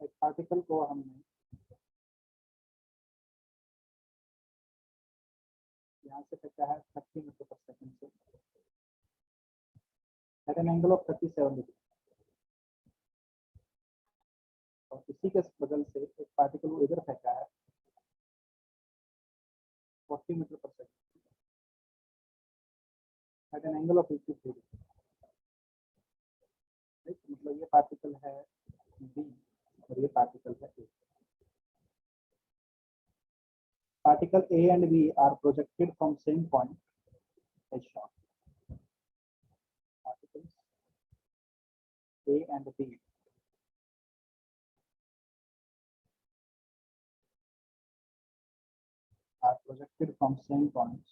एक पार्टिकल को हमने यहाँ से फेंका है 30 मीटर पर सेकंड से at an angle of 37 degree, और इसी के बगल से एक पार्टिकल को इधर फेंका है 40 मीटर पर second at an angle of 53 degree. मतलब ये पार्टिकल है बी और ये पार्टिकल है ए। Particle A and B are projected from same point as shown. Particles A and B are projected from same points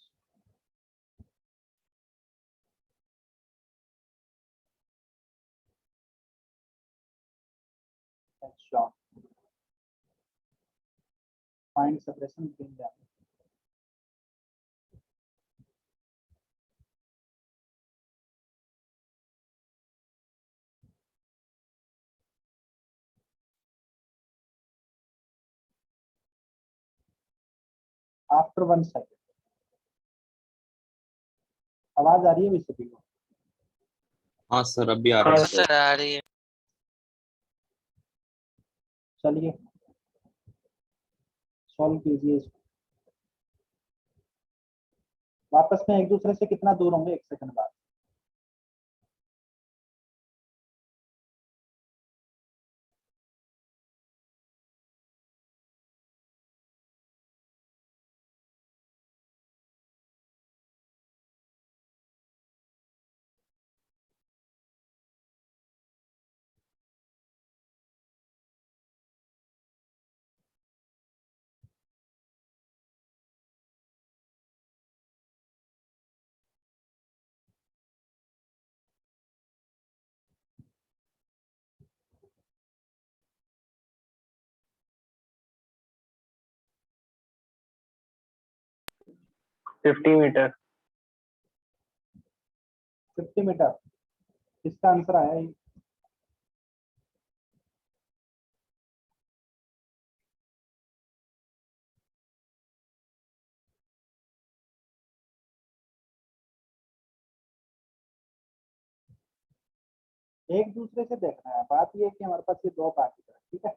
as shown. Find separation between them. After 1 second. आवाज आ रही है सभी को? हाँ सर, अभी आ रहा है सर आ रही है। चलिए सॉल्व कीजिए इसको। वापस में एक दूसरे से कितना दूर होंगे 1 सेकंड बाद? Fifty metre. 50 मीटर इसका आंसर आया है। एक दूसरे से देखना है। बात ये है कि हमारे पास ये दो पार्टिकल है, ठीक है।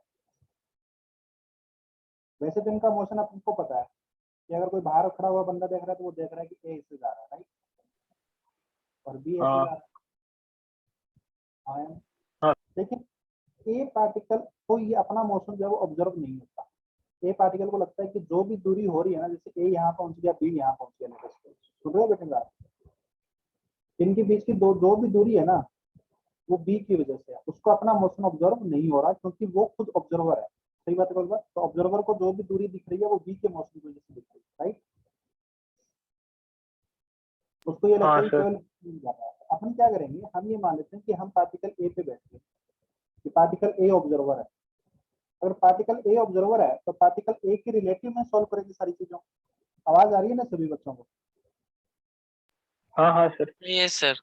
वैसे तो इनका मोशन आपको पता है कि अगर कोई बाहर खड़ा हुआ बंदा देख रहा है तो वो देख रहा है कि ए इससे जा रहा है, राइट, और बी ऐसे जा रहा है। हाँ। लेकिन ए पार्टिकल को ये अपना मोशन जो है वो ऑब्जर्व नहीं होता। ए पार्टिकल को लगता है कि जो भी दूरी हो रही है ना, जैसे ए यहाँ पहुंच गया, बी यहाँ पहुंच गया, सुन रहे हो बेटे बात? इनके बीच की जो भी दूरी है ना, वो बी की वजह से है। उसको अपना मोशन ऑब्जर्व नहीं हो रहा क्योंकि वो खुद ऑब्जर्वर है। सही बात है कोई बात? तो ऑब्जर्वर को जो भी दूरी दिख रही है वो बी के मोशन की वजह से दिख रही है, राइट। उसको ये लगता है कि केवल जा रहा है। अपन क्या करेंगे, हम ये मान लेते हैं कि हम पार्टिकल ए पे बैठे हैं, कि पार्टिकल ए ऑब्जर्वर है। अगर पार्टिकल ए ऑब्जर्वर है तो पार्टिकल ए के रिलेटिव में सॉल्व करेंगे सारी चीजों। आवाज आ रही है ना सभी बच्चों को? हाँ हाँ सर। Yes sir.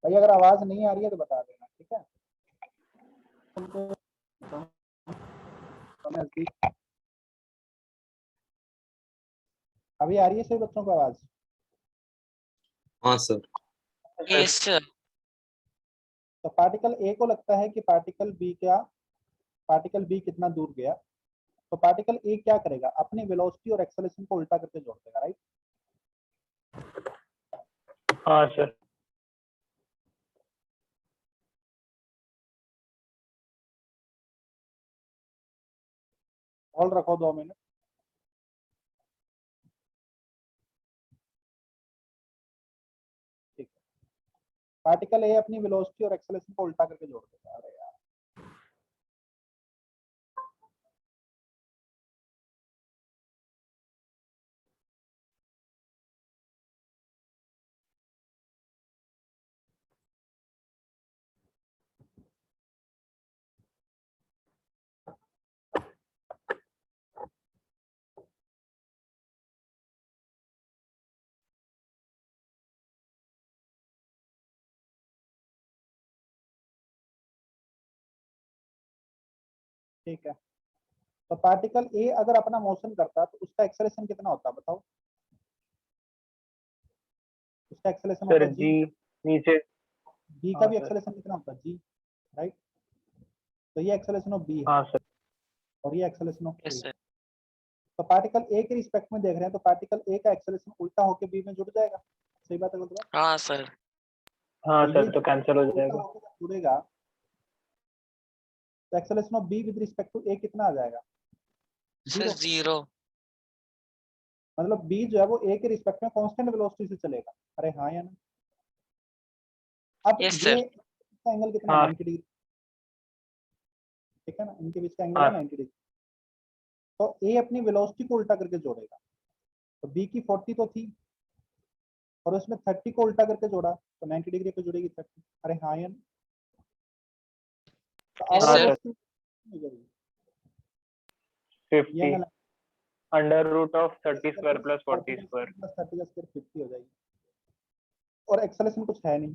भाई अगर आवाज नहीं आ रही है तो बता देना, ठीक है। अभी आ रही है सभी बच्चों को आवाज? हाँ सर। Yes sir. तो पार्टिकल ए को लगता है कि पार्टिकल बी कितना दूर गया, तो पार्टिकल ए क्या करेगा, अपनी वेलोसिटी और एक्सेलरेशन को उल्टा करके जोड़ देगा, राइट। हाँ सर। होल्ड रखो 2 मिनट। ठीक है, पार्टिकल ए अपनी वेलोसिटी और एक्सेलरेशन को उल्टा करके जोड़ देगा। अरे यार ठीक है, तो पार्टिकल ए अगर अपना मोशन करता तो उसका एक्सेलरेशन कितना होता बताओ? उसका एक्सेलरेशन सर होता जी जी, नीचे। बी का हाँ भी सर। एक्सेलरेशन कितना होता जी, राइट? तो ये एक्सेलरेशन ऑफ बी है हाँ सर। और ये acceleration of yes A. Sir. तो पार्टिकल ए के रिस्पेक्ट में देख रहे हैं तो पार्टिकल ए का एक्सेलरेशन उल्टा होकर बी में जुड़ जाएगा, सही बात है गलत बात? हाँ सर। हाँ तो सर, ये तो कैंसिल हो उल्टा जाएगा। होकर जब जुड़ेगा तो acceleration of B with respect to A कितना आ जाएगा? सर 0। 0। मतलब बी जो है वो ए के रिस्पेक्ट में कांस्टेंट वेलोसिटी से चलेगा। अरे हाँ या ना? अब यस ये सर। इसका एंगल कितना है? हाँ 90 डिग्री, ठीक है ना, इनके बीच का एंगल हाँ है 90 डिग्री। तो ए अपनी वेलोसिटी को उल्टा करके जोड़ेगा, तो बी की 40 तो थी और उसमें 30 को उल्टा करके जोड़ा तो 90 डिग्री पे जुड़ेगी 30। अरे हाँ या नहीं? तो यस आवर हाँ सर। सर। वेलोसिटी ये 50 angle under root of 30 square plus 40 square. Plus 30 का स्क्वायर 50 हो जाएगी और एक्सेलरेशन कुछ है नहीं।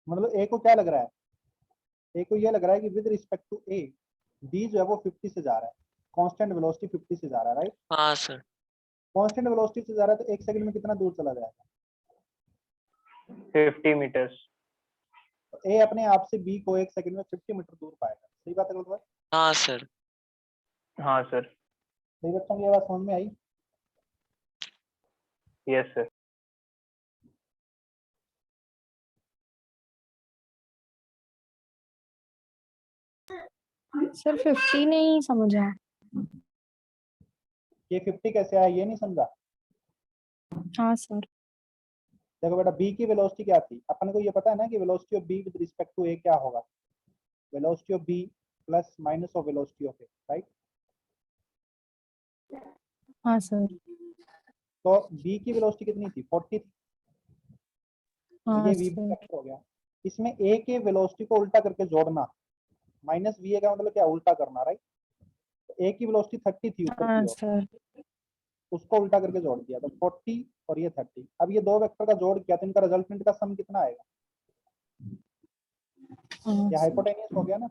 मतलब ए को क्या लग रहा है? ए को ये लग रहा है कि with respect to A D जो है वो 50 से जा रहा है, कांस्टेंट वेलोसिटी 50 से जा रहा है, राइट? हाँ सर। कांस्टेंट वेलोसिटी से जा रहा है तो 1 सेकंड में कितना दूर चला जाएगा? 50 मीटर्स। तो ए अपने आप से बी को 1 सेकंड में 50 मीटर दूर पाएगा, सही बात है गलत बात? हाँ सर। हाँ सर। सही बच्चों की ये बात समझ में आई? Yes sir. सर 50 नहीं समझा। ये 50 कैसे आया ये नहीं समझा? हाँ सर। देखो बेटा, बी की वेलोसिटी क्या थी? अपन को ये पता है ना कि velocity of B with respect to A क्या होगा? Velocity of B plus minus of velocity of A, right? हाँ सर। तो बी की वेलोसिटी कितनी थी? 40 थी, तो हाँ ये वी सर। वेक्टर हो गया। इसमें ए के वेलोसिटी को उल्टा करके जोड़ना, माइनस वी ए का मतलब क्या? उल्टा करना, राइट? तो ए की वेलोसिटी 30 थी ऊपर हाँ की ओर, सर। उसको उल्टा करके जोड़ दिया तो 40 और ये 30। अब ये दो वेक्टर का जोड़ किया तो इनका रिजल्टेंट का सम कितना आएगा? हाँ ये सर। हाइपोटेन्यूस हो गया ना,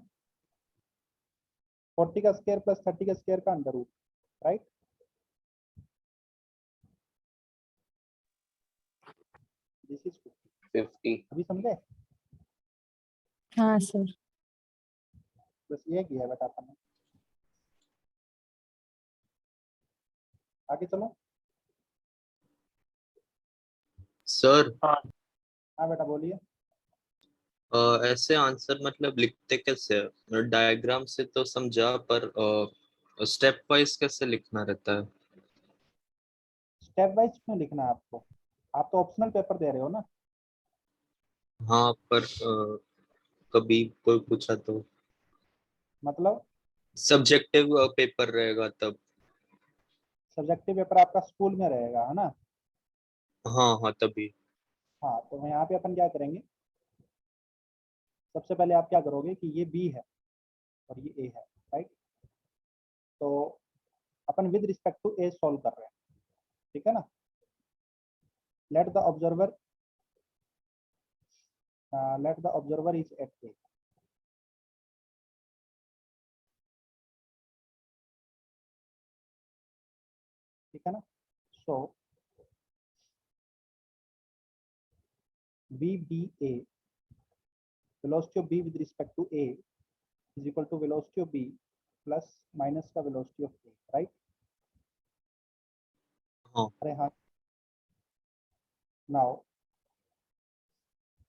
40 का स्क्वायर प्लस 30 का स्क्वायर का under root, right? This is 50। अभी समझे? हाँ सर। बस ये किया बेटा अपन ने। आगे चलो। सर हाँ बेटा बोलिए। ऐसे आंसर मतलब लिखते कैसे हैं? डायग्राम से तो समझा, पर स्टेप वाइज कैसे लिखना रहता है? स्टेप वाइज क्यों लिखना है आपको? आप तो ऑप्शनल पेपर दे रहे हो ना। हाँ, पर कभी कोई पूछा तो मतलब सब्जेक्टिव पेपर रहेगा तब। सब्जेक्टिव पेपर आपका स्कूल में रहेगा, है ना? हाँ हाँ, तभी। हाँ, तो यहाँ पे अपन क्या करेंगे? सबसे पहले आप क्या करोगे कि ये बी है और ये ए है, राइट? तो अपन with respect to A solve कर रहे हैं, ठीक है ना? Let the observer is at A, ठीक है ना? So B B A, velocity of B with respect to A is equal to velocity of B plus minus का वेलोसिटी ऑफ ए, राइट? हाँ अरे हाँ। Now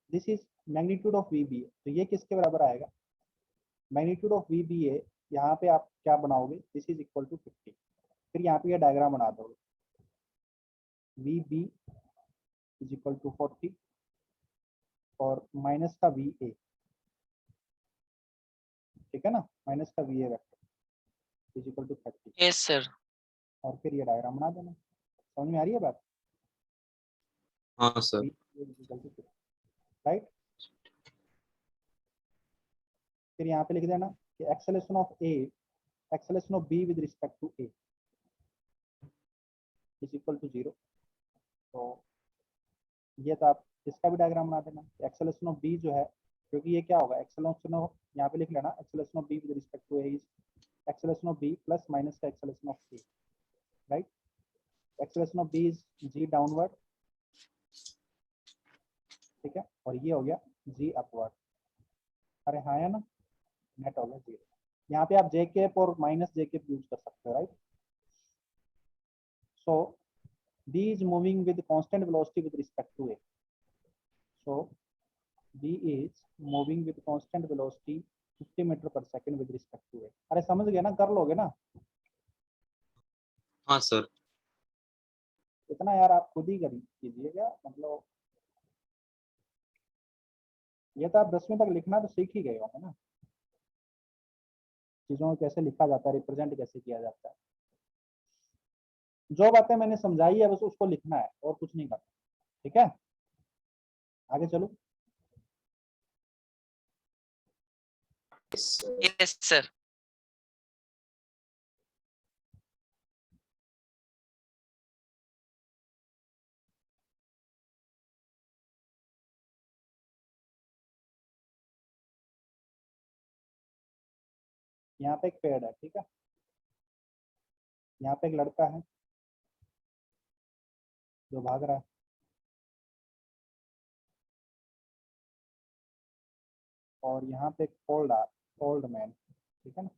this is magnitude of V B A, तो ये किसके बराबर आएगा? Magnitude of V B ए, यहाँ पे आप क्या बनाओगे? This is equal to 50। फिर यहाँ पे ये डायग्राम बना दोगे, V B is equal to 40 और माइनस का वी ए, ठीक है ना? माइनस का V A vector is equal to 30 yes sir. और फिर ये डायग्राम बना देना। समझ में आ रही है बात? हाँ sir. V is equal to 50, right? फिर यहाँ पे लिख देना कि acceleration of A, acceleration of B with respect to A is equal to 0। तो ये तो आप इसका भी डायग्राम बना देना। एक्सेलरेशन ऑफ बी जो है, क्योंकि ये क्या होगा? एक्सेलरेशन ऑफ, यहाँ पे लिख लेना acceleration of B with respect to A is acceleration of b plus minus का acceleration of a, right? Acceleration of b is g downward, ठीक है, और ये हो गया g upward। अरे हाँ है ना, नेट हो गया 0। यहाँ पे आप जे केप और माइनस जे केप यूज कर सकते हो, right? So b is moving with constant velocity with respect to a, so b is moving with constant velocity 50 metre पर second with respect to a। अरे समझ गए ना, कर लोगे ना हाँ सर। इतना यार, आप खुद ही कीजिएगा, मतलब ये तो आप 10वीं तक लिखना तो सीख ही गए होंगे ना, चीजों को कैसे लिखा जाता है, रिप्रेजेंट कैसे किया जाता है। जो बातें मैंने समझाई है बस उसको लिखना है और कुछ नहीं करना, ठीक है? आगे चलो। Yes, sir. यहाँ पे एक पेड़ है, ठीक है, यहाँ पे एक लड़का है जो भाग रहा है, और यहाँ पे एक ओल्ड मैन, ठीक है ना।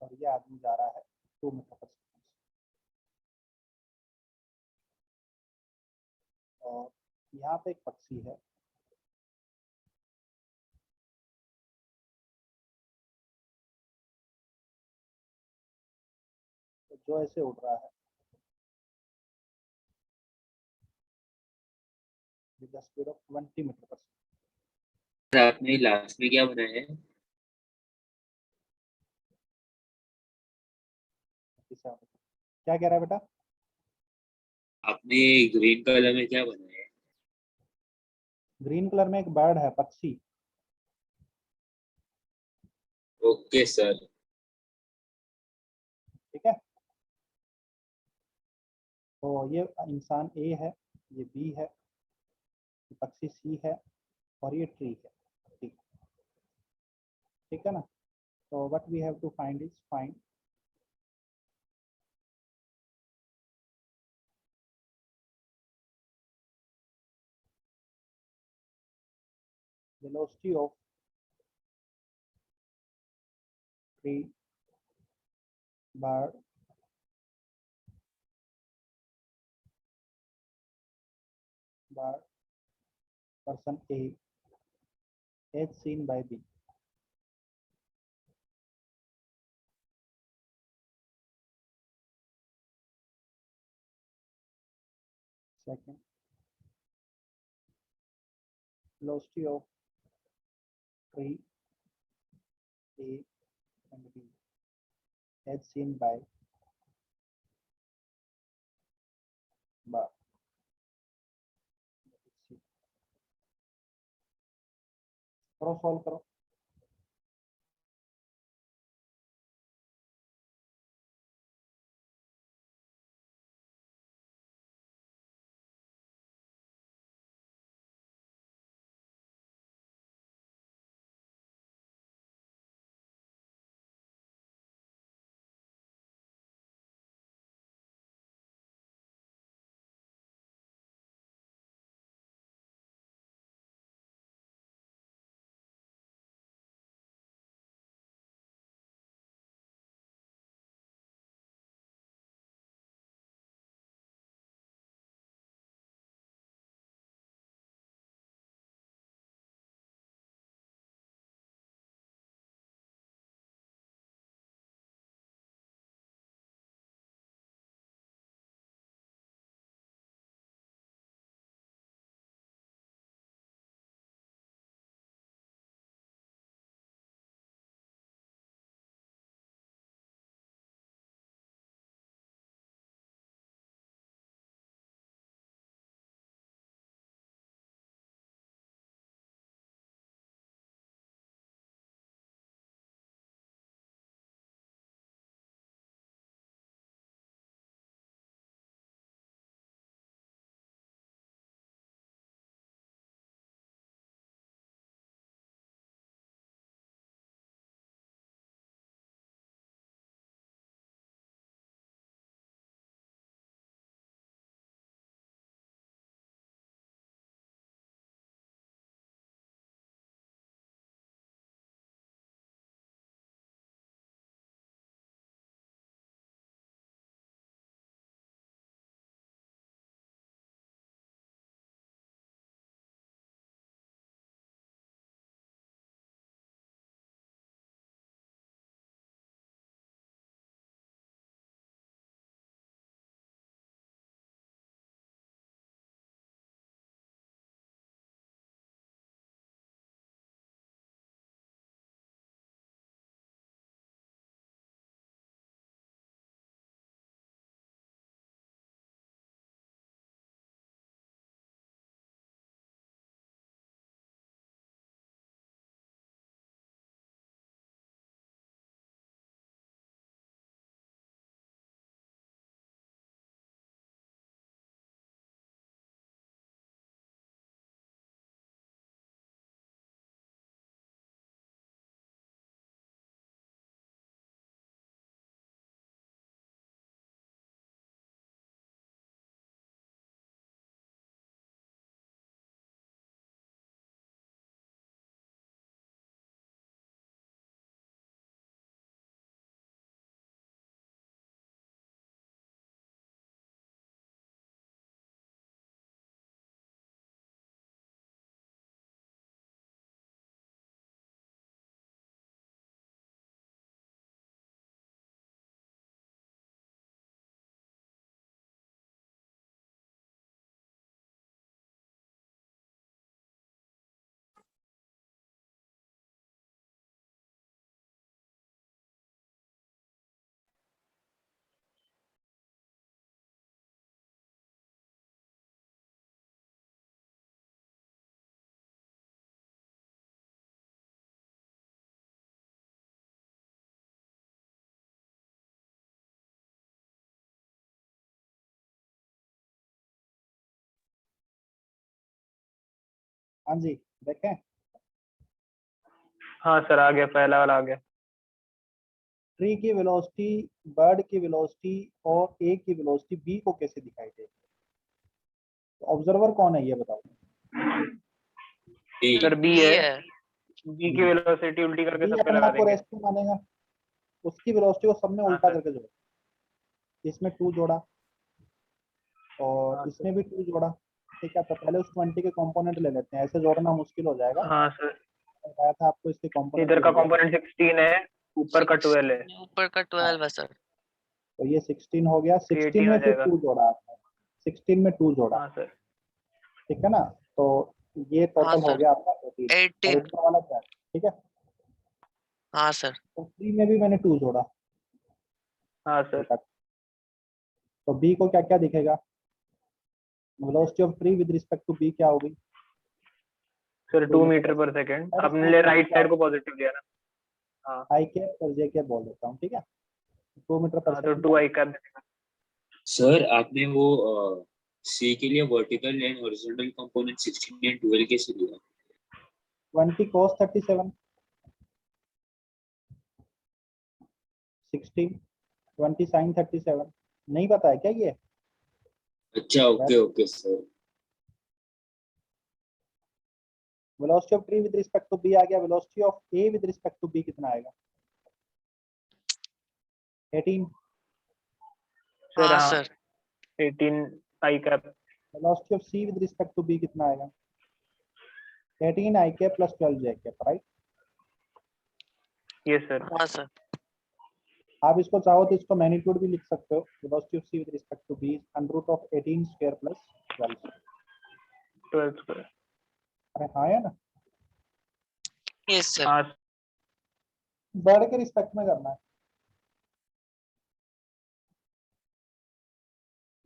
और ये आदमी जा रहा है 2 मीटर पर सेकंड, और यहाँ पे एक पक्षी है, तो जो ऐसे उड़ रहा है with the speed of 20 metre पर सेकंड। आपने लास्ट में क्या बनाया है? क्या कह रहा है बेटा? आपने ग्रीन कलर में क्या बनाया है? ग्रीन कलर में एक बर्ड है, पक्षी। Okay sir. ठीक है, तो ये इंसान ए है, ये बी है, ये पक्षी सी है, और ये ट्री है, ठीक, ठीक है ना। तो what we have to find is find velocity of tree, bird, person A as seen by B। Second, velocity of tree A and B as seen by bird। करो, सॉल्व करो। हाँ जी, देखें हाँ सर, आ गया, पहला वाला आ गया। ट्री की वेलोसिटी, बर्ड की वेलोसिटी और ए की वेलोसिटी बी को कैसे दिखाई देगी? तो ऑब्जर्वर कौन है ये बताओ। ए सर बी बी है, है। बी की वेलोसिटी उल्टी करके बी सब पे अपने लगा आप को देंगे। रेस्क्यू मानेगा, उसकी वेलोसिटी को सबने हाँ उल्टा सर। करके जोड़ा, इसमें 2 जोड़ा और हाँ इसमें भी 2 जोड़ा। ठीक है, तो पहले उस 20 के कंपोनेंट ले लेते हैं, ऐसे जोड़ना मुश्किल हो जाएगा। हाँ सर, बताया था आपको इसके कंपोनेंट इधर का जोड़िए। कंपोनेंट 16 है, ऊपर का 12 है, ऊपर का 12 है सर। तो ये 16 हो गया, 16 18 हो में फिर जाएगा। 2 जोड़ा आपने, 16 में 2 जोड़ा। हाँ सर। ठीक है ना, तो ये हाँ टोटल हो सर, गया आपका 18 और 18। ऊपर वाला क्या है? ठीक है, हाँ सर। तो 3 में भी मैंने 2 जोड़ा। हाँ सर। ठीक है, तो बी को क्या क्या दिखेगा? Velocity of tree with respect to B क्या होगी? सर 2 मीटर पर सेकेंड, आपने राइट साइड को पॉजिटिव लिया ना। हाँ आई के और जे के बोल देता हूँ। ठीक है, 2 मीटर पर हाँ, तो सेकंड। 2 आई कर देगा। सर आपने वो सी के लिए vertical and horizontal component 16 and 12 कैसे लिया? 20 cos 37, 16, 20 sin 37। नहीं पता है क्या ये? अच्छा, okay okay sir. Velocity of tree with respect to B आ गया, velocity of A with respect to B कितना आएगा? 18। सर हाँ हाँ, sir. 18 I cap. Velocity of C with respect to B कितना आएगा? 18 आई के प्लस 12 जे के, राइट? ये सर। हाँ सर। आप इसको चाहो तो इसको मैग्नीट्यूड भी लिख सकते हो। Velocity of C with respect to B under root of 18 square plus 12। 12 square. अरे हाँ है ना, यस सर। हाँ बर्ड के रिस्पेक्ट में करना है।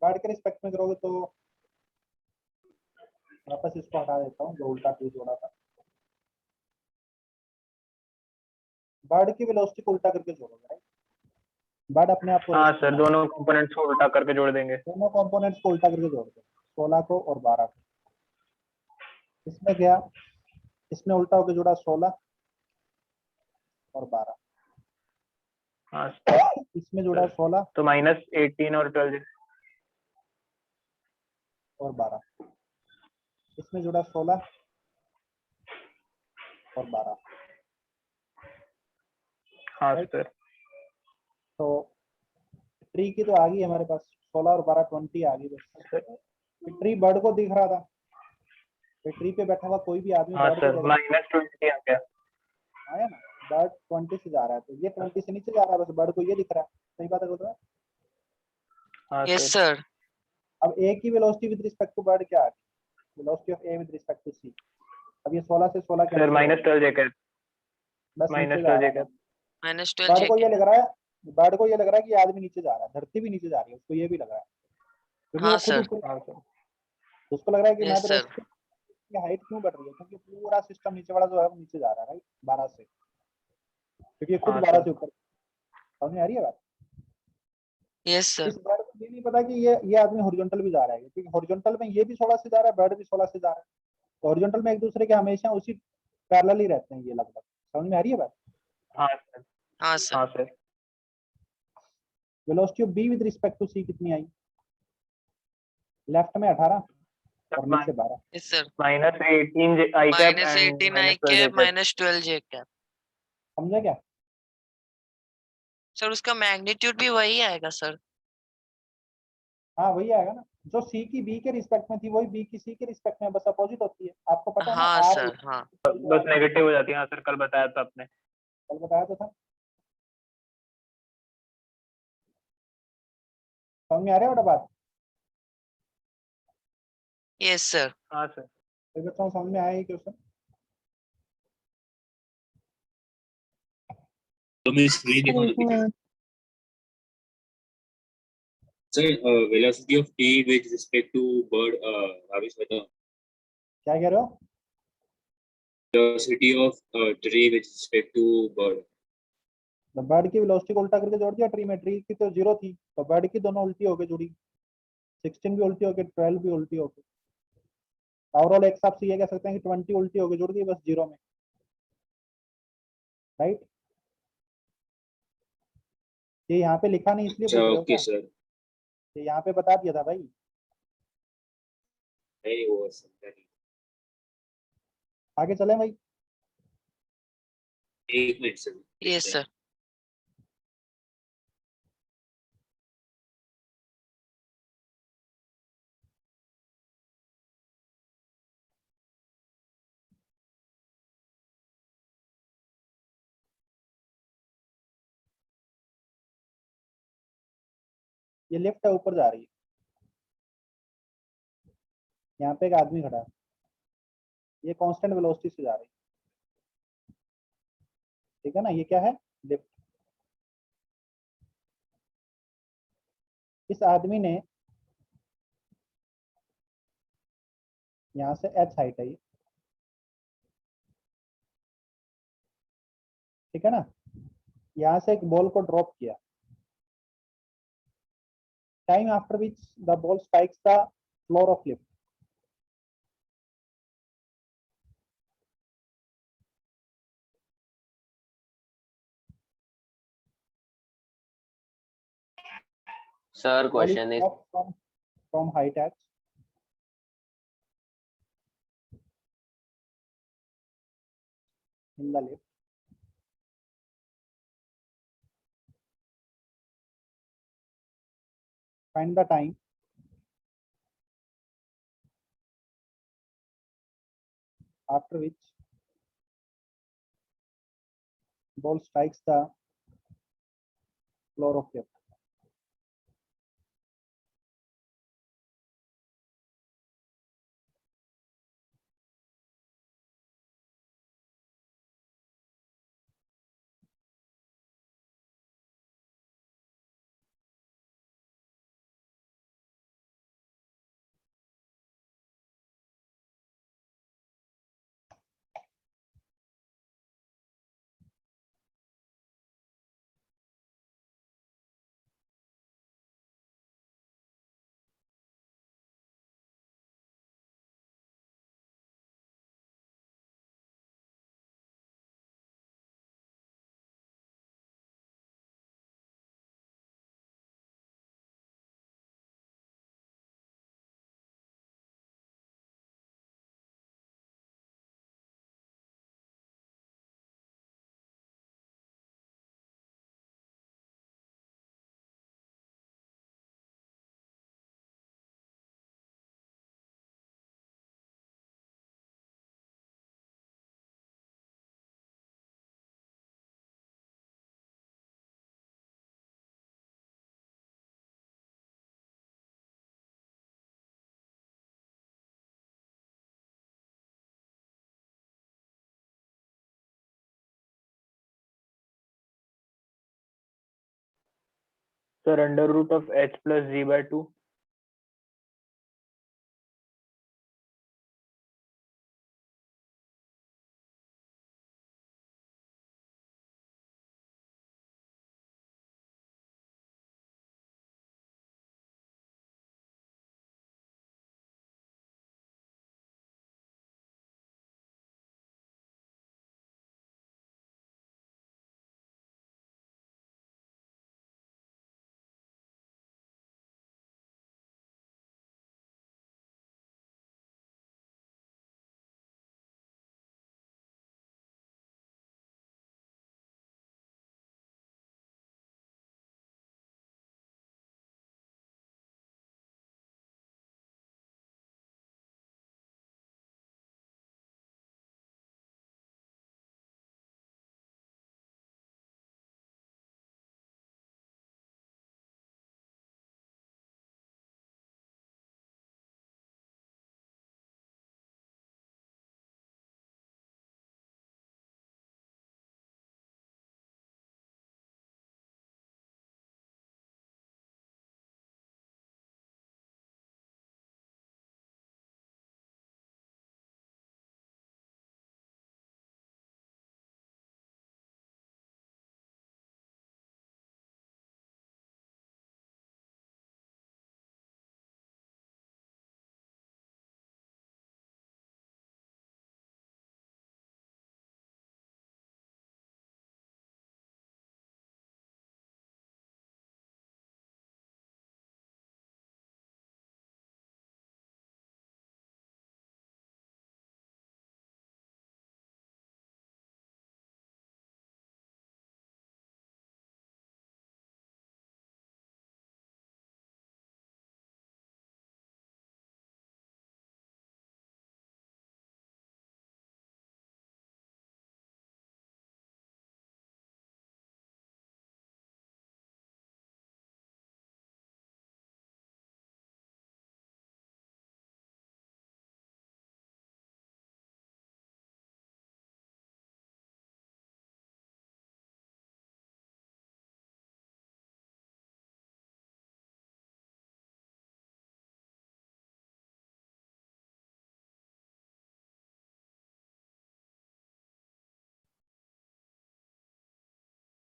बर्ड के रिस्पेक्ट में करोगे तो वापस इसको हटा देता हूँ जो उल्टा 2 जोड़ा था। बर्ड की वेलोसिटी को उल्टा करके जोड़ोगे, राइट? बर्ड अपने आप को हाँ रेस्क्यू सर, मानेगा। दोनों कंपोनेंट्स को उल्टा करके जोड़ देंगे। दोनों कंपोनेंट्स को उल्टा करके जोड़ दो, 16 को और 12 को। इसमें गया, इसमें उल्टा होकर जुड़ा 16 और 12, हाँ, इसमें जुड़ा 16 तो -18 और 12। और 12, इसमें जुड़ा 16 और 12। हाँ राइट, सर। तो ट्री की तो आ गई हमारे पास 16 और 12, 20 आ गई बस। ट्री बर्ड को दिख रहा था, ट्री पे बैठा हुआ कोई भी आदमी हाँ बर्ड को सर, देख रहा -20 आ गया। आया ना। बर्ड 20 से जा रहा है, तो ये 20 से नीचे जा रहा है, बस बर्ड को ये दिख रहा है। सही बात है बोल रहा है। हाँ यस सर। सर। अब ए की velocity with respect to bird क्या आ गई? Velocity of A with respect to C. अब ये 16 से 16 सर कैंसिल हो गया, -12 जैकेट। बस नीचे जा -12 रहा है। जैकेट। -12 बर्ड को ये जेके। लग रहा है, बर्ड को ये लग रहा है कि ये आदमी नीचे जा रहा है, धरती भी नीचे जा रही है, उसको ये भी लग रहा है क्योंकि वो हाँ खुद सर। ऊपर। हाँ सर। उसको लग रहा है कि मैं यस तो सर। रेस्ट, की हाइट क्यों बढ़ रही है? क्योंकि पूरा सिस्टम नीचे वाला जो है वो नीचे जा रहा है, राइट? 12 से, क्योंकि ये खुद हाँ 12 सर। से ऊपर। समझ में आ रही है बात? यस इस सर। बर्ड को ये नहीं पता कि ये आदमी हॉरिजॉन्टल भी जा रहा है, क्योंकि हॉरिजॉन्टल में ये भी 16 से जा रहा है, बर्ड भी 16 से जा रहा है। तो हॉरिजॉन्टल में एक दूसरे के हमेशा उसी पैरेलल ही रहते हैं ये लगभग। समझ में आ रही है बात? हाँ सर। हाँ सर। हाँ sir. Velocity of B with respect to C कितनी आई? लेफ्ट में 18 और नीचे 12। Yes sir. -18 I cap and -18 I -12 K, jacket. -12 जेके। समझा क्या? सर उसका मैग्नीट्यूड भी वही आएगा सर। हाँ वही आएगा ना, जो सी की बी के रिस्पेक्ट में थी वही बी की सी के रिस्पेक्ट में, बस अपोजिट होती है। आपको पता है ना, हाँ आर सर। हाँ। बस नेगेटिव हो जाती है। हाँ सर, कल बताया था आपने। कल बताया तो था। समझ में आ रहा है बेटा बात? Yes sir. हाँ सर। तो बच्चों समझ में आया क्वेश्चन? तो मैं स्क्रीन दिखाऊं तो कितनी? Sir velocity of T with respect to bird, Avesh बताओ। क्या कह रहे हो? Velocity of tree with respect to bird. तो बर्ड की वेलोसिटी को उल्टा करके जोड़ दिया ट्री में। ट्री की तो 0 थी, तो बर्ड की दोनों उल्टी होके जुड़ी, 16 भी उल्टी होके 12 भी उल्टी होके। ओवरऑल एक हिसाब से ये कह सकते हैं कि 20 उल्टी होगी, जुड़ गई बस जीरो में, राइट। ये यहाँ पे लिखा नहीं इसलिए अच्छा, पूछ रहे हो ओके क्या? सर। ये यहाँ पे बता दिया था भाई। नहीं, वो समझा नहीं। आगे चले भाई। एक मिनट सर। Yes, sir. ये लिफ्ट है, ऊपर जा रही है, यहाँ पे एक आदमी खड़ा है, ये कांस्टेंट वेलोसिटी से जा रही है, ठीक है ना। ये क्या है? लिफ्ट। इस आदमी ने, यहाँ से h हाइट है ये, ठीक है ना, यहाँ से एक बॉल को ड्रॉप किया, time after which the ball strikes the floor of lift. Sir, Ball is question is dropped from height h, in the lift. Find the time after which ball strikes the floor of lift. Sir, under root of h plus z by 2.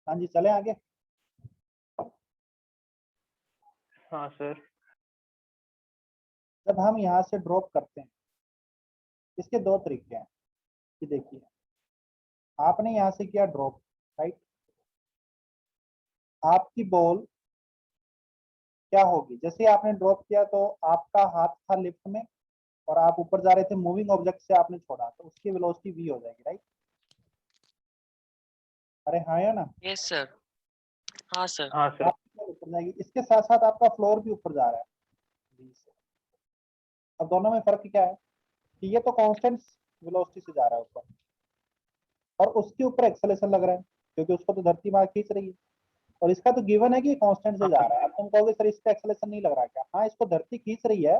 हाँ जी, चले आगे। हाँ sir. जब हम यहाँ से drop करते हैं, इसके दो तरीके हैं कि देखिए, आपने यहाँ से किया ड्रॉप, राइट, आपकी बॉल क्या होगी, जैसे आपने ड्रॉप किया तो आपका हाथ था लिफ्ट में और आप ऊपर जा रहे थे, मूविंग ऑब्जेक्ट से आपने छोड़ा तो उसकी वेलोसिटी v हो जाएगी, राइट। अरे हाँ या ना, यस सर। हाँ सर। हाँ सर। आपकी ball ऊपर जाएगी, इसके साथ साथ आपका फ्लोर भी ऊपर जा रहा है v से। अब दोनों में फर्क क्या है कि ये तो कांस्टेंट वेलोसिटी से जा रहा है ऊपर और उसके ऊपर एक्सेलरेशन लग रहा है क्योंकि उसको तो धरती मार खींच रही है, और इसका तो गिवन है कि कांस्टेंट से जा रहा है। अब तुम कहोगे सर इसका एक्सेलरेशन नहीं लग रहा क्या? हाँ, इसको धरती खींच रही है,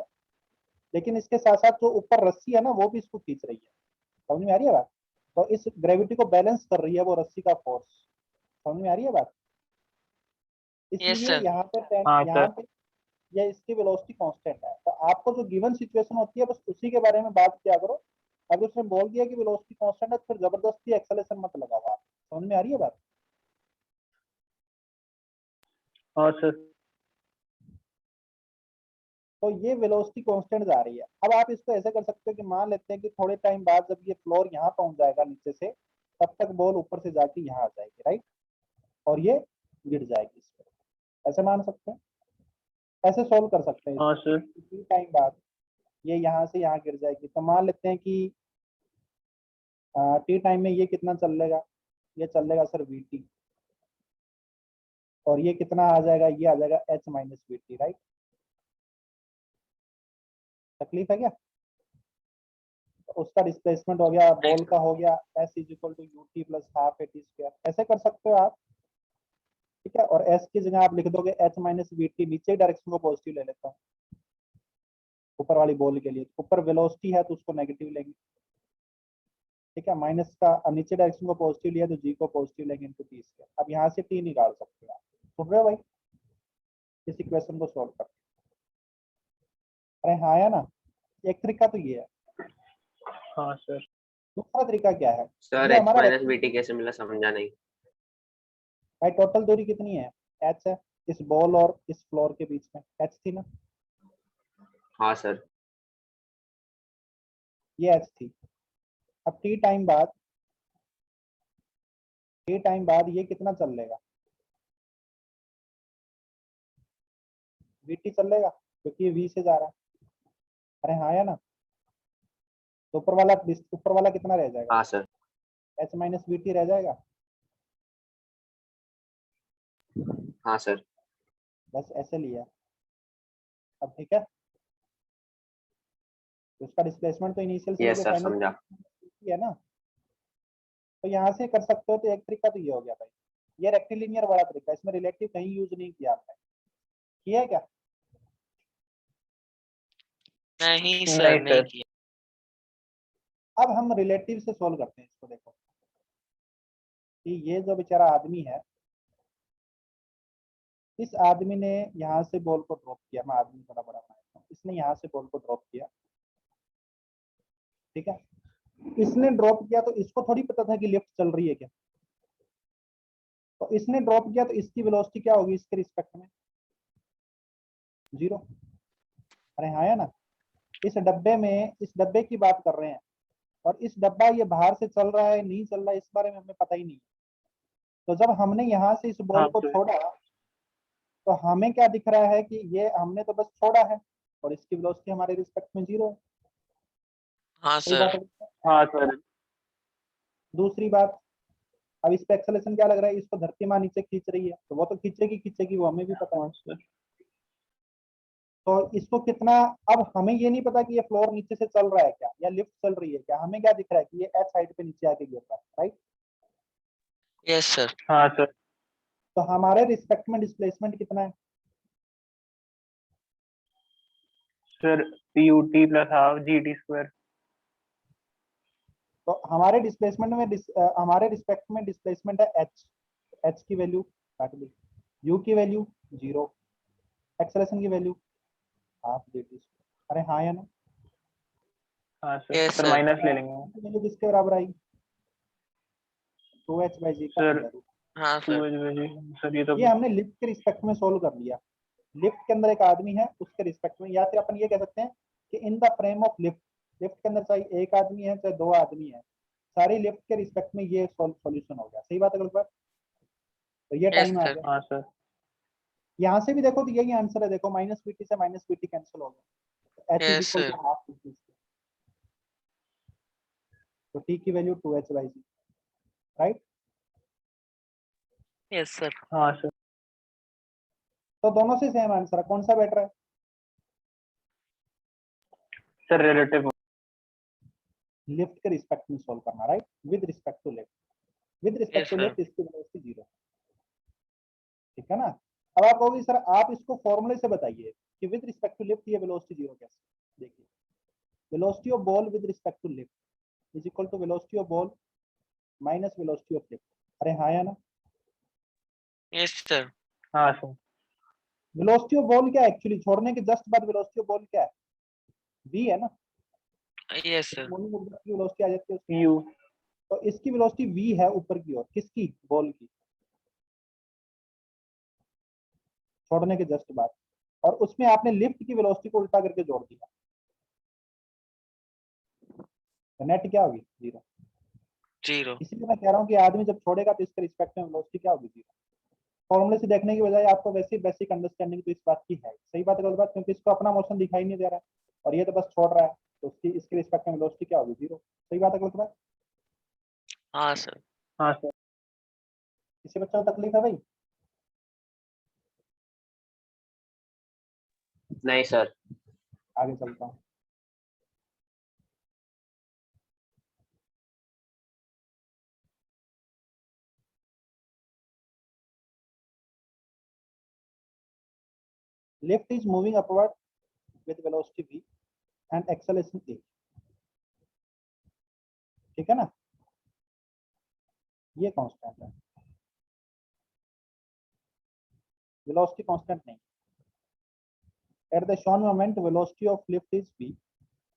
लेकिन इसके साथ साथ जो ऊपर रस्सी है ना वो भी इसको खींच रही है। समझ में आ रही है बात? तो इस ग्रेविटी को बैलेंस कर रही है वो रस्सी का फोर्स। समझ में आ रही है बात? यस इसलिए सर। यहाँ पे हाँ यहाँ सर। पे ये इसकी वेलोसिटी कांस्टेंट है। तो आपको जो गिवन सिचुएशन होती है बस उसी के बारे में बात किया करो। अगर उसने बोल दिया कि वेलोसिटी कांस्टेंट है तो फिर जबरदस्ती एक्सेलरेशन मत लगाओ आप। समझ में आ रही है बात? हाँ सर। तो ये वेलोसिटी कांस्टेंट जा रही है। अब आप इसको ऐसे कर सकते हो कि मान लेते हैं कि थोड़े टाइम बाद जब ये फ्लोर यहाँ पहुंच जाएगा नीचे से, तब तक बॉल ऊपर से जाके यहाँ आ जाएगी, राइट, और ये गिर जाएगी इस पर। ऐसे मान सकते हैं, ऐसे सोल्व कर सकते हैं हाँ इसको। सर। किसी टाइम बाद ये यहाँ से यहाँ गिर जाएगी, तो मान लेते हैं कि टी टाइम में ये कितना चलेगा, ये चलेगा सर वी टी, और ये कितना आ जाएगा, ये आ जाएगा H minus we T, right. तकलीफ है क्या? उसका डिस्प्लेसमेंट हो गया, बॉल का हो गया S is equal to U T plus half A T square. ऐसे कर सकते हो आप, ठीक है। और एस की जगह आप लिख दोगे एच माइनस वी टी, नीचे डायरेक्शन को पॉजिटिव ले लेता हूँ ऊपर वाली बॉल के लिए। ऊपर वेलोसिटी है तो उसको नेगेटिव लेंगे, ठीक है। माइनस का नीचे डायरेक्शन को पॉजिटिव लिया तो जी को पॉजिटिव लेंगे इनटू टी स्क्वायर। अब यहाँ से टी निकाल सकते हो आप। सुन रहे हो भाई इस इक्वेशन को सॉल्व कर? अरे हाँ या ना, एक तरीका तो ये है। हाँ सर। दूसरा तरीका क्या है, सर ये एच हमारा माइनस बीटी कैसे मिला समझा नहीं। भाई टोटल दूरी कितनी है, एच है इस बॉल और इस फ्लोर के बीच में, एच थी ना, हाँ सर। ये एच थी। अब टी टाइम बाद, टी टाइम बाद ये कितना चल लेगा, वी टी चल लेगा क्योंकि ये वी से जा रहा है। अरे हाँ या ना, तो ऊपर वाला कितना रह जाएगा, हाँ sir. H minus we T रह जाएगा। हाँ सर। बस ऐसे लिया। अब ठीक है, तो उसका डिस्प्लेसमेंट तो इनिशियल से यस लेके सर फाइनल समझा। है ना। तो यहाँ से कर सकते हो। तो एक तरीका तो ये हो गया भाई, ये रेक्टिलिनियर वाला तरीका, इसमें रिलेटिव कहीं यूज नहीं किया आपने, किया है क्या? नहीं सर, नहीं नहीं सर। किया। अब हम रिलेटिव से सोल्व करते हैं इसको। देखो कि ये जो बेचारा आदमी है, इस आदमी ने यहाँ से बॉल को ड्रॉप किया, मैं आदमी थोड़ा बड़ा बनाता हूँ, इसने यहाँ से बॉल को ड्रॉप किया, ठीक है। इसने ड्रॉप किया तो इसको थोड़ी पता था कि लिफ्ट चल रही है क्या, तो इसने ड्रॉप किया तो इसकी वेलोसिटी क्या होगी इसके रिस्पेक्ट में, 0। अरे हाँ या ना, इस डब्बे में, इस डब्बे की बात कर रहे हैं, और इस डब्बा ये बाहर से चल रहा है नहीं चल रहा है इस बारे में हमें पता ही नहीं। तो जब हमने यहाँ से इस बॉल हाँ को सर। छोड़ा तो हमें क्या दिख रहा है कि ये हमने तो बस छोड़ा है और इसकी वेलोसिटी हमारे रिस्पेक्ट में 0 है। हाँ सही सर। बात है। हाँ सर। दूसरी बात, अब इस पे एक्सेलरेशन क्या लग रहा है, इसको धरती माँ नीचे खींच रही है, तो वो तो खींचेगी वो हमें भी पता है। हाँ सर। तो इसको कितना, अब हमें ये नहीं पता कि ये फ्लोर नीचे से चल रहा है क्या या लिफ्ट चल रही है क्या, हमें क्या दिख रहा है कि ये एच साइड पे नीचे आके गिर रहा है, राइट। Yes sir. हाँ सर। तो हमारे रिस्पेक्ट में डिस्प्लेसमेंट कितना है, sir you T plus half G T square. तो हमारे डिस्प्लेसमेंट में हमारे रिस्पेक्ट में डिस्प्लेसमेंट है एच, एच की वैल्यू काट दी, यू की वैल्यू 0, एक्सेलरेशन की value half G T square. अरे हाँ या ना, हाँ सर। Yes sir sir. माइनस ले लेंगे। वैल्यू किसके बराबर आई, 2h/g का सर अंडर रूट। हाँ सर। सर ये तो ये हमने लिफ्ट के रिस्पेक्ट में सोल्व कर लिया। लिफ्ट के अंदर एक आदमी है, उसके रिस्पेक्ट में, या फिर अपन ये कह सकते हैं कि in the frame of lift, lift के अंदर चाहे एक आदमी है चाहे दो आदमी है, सारी लिफ्ट के रिस्पेक्ट में ये सॉल्यूशन हो गया। सही बात है गलत बात? तो ये यस टाइम आ सर। गया। हाँ सर। यहाँ से भी देखो तो यही आंसर है, देखो माइनस वीटी से माइनस वीटी कैंसिल हो गया, H is Yes, equal sir. To half VT. तो टी की value 2h/c, right? Yes, sir. हाँ सर। तो दोनों से सेम आंसर है, कौन सा बेटर है? Sir relative. लिफ्ट के रिस्पेक्ट में सोल्व करना, right? With respect to lift, with respect Yes, to sir. Lift इसकी वेलोसिटी 0, ठीक है ना? अब आप कहोगे सर आप इसको फॉर्मूले से बताइए कि विद रिस्पेक्ट टू लिफ्ट ये वेलोसिटी 0 कैसे? देखिए, velocity of ball with respect to lift is equal to velocity of ball minus velocity of lift. अरे हाँ या ना? Yes, sir. हाँ सर। वेलोसिटी ऑफ बॉल क्या है एक्चुअली? छोड़ने के जस्ट बाद वेलोसिटी ऑफ बॉल क्या है? v है ना? Yes, sir. मूविंग ऑब्जेक्ट की वेलोसिटी आ जाती है उसकी। यू। तो इसकी वेलोसिटी v है ऊपर की ओर, किसकी? बॉल की, छोड़ने के जस्ट बाद। और उसमें आपने लिफ्ट की वेलोसिटी को उल्टा करके जोड़ दिया, तो नेट क्या होगी? 0। 0. इसीलिए मैं कह रहा हूँ कि आदमी जब छोड़ेगा तो इसके रिस्पेक्ट में वेलोसिटी क्या होगी? 0। फॉर्मूले से देखने की बजाय आपको वैसे बेसिक अंडरस्टैंडिंग तो इस बात की है। सही बात है गलत बात? क्योंकि इसको अपना मोशन दिखाई नहीं दे रहा है और ये तो बस छोड़ रहा है, तो उसकी इसके रिस्पेक्ट में वेलोसिटी क्या होगी? 0। सही बात है गलत बात? हाँ सर। हाँ सर। किसी बच्चों को तकलीफ है भाई? नहीं सर। आगे चलता हूँ। Lift is moving upward with velocity v and acceleration a, ठीक है ना? ये कांस्टेंट है, वेलोसिटी कांस्टेंट नहीं। At the shown moment velocity of lift is v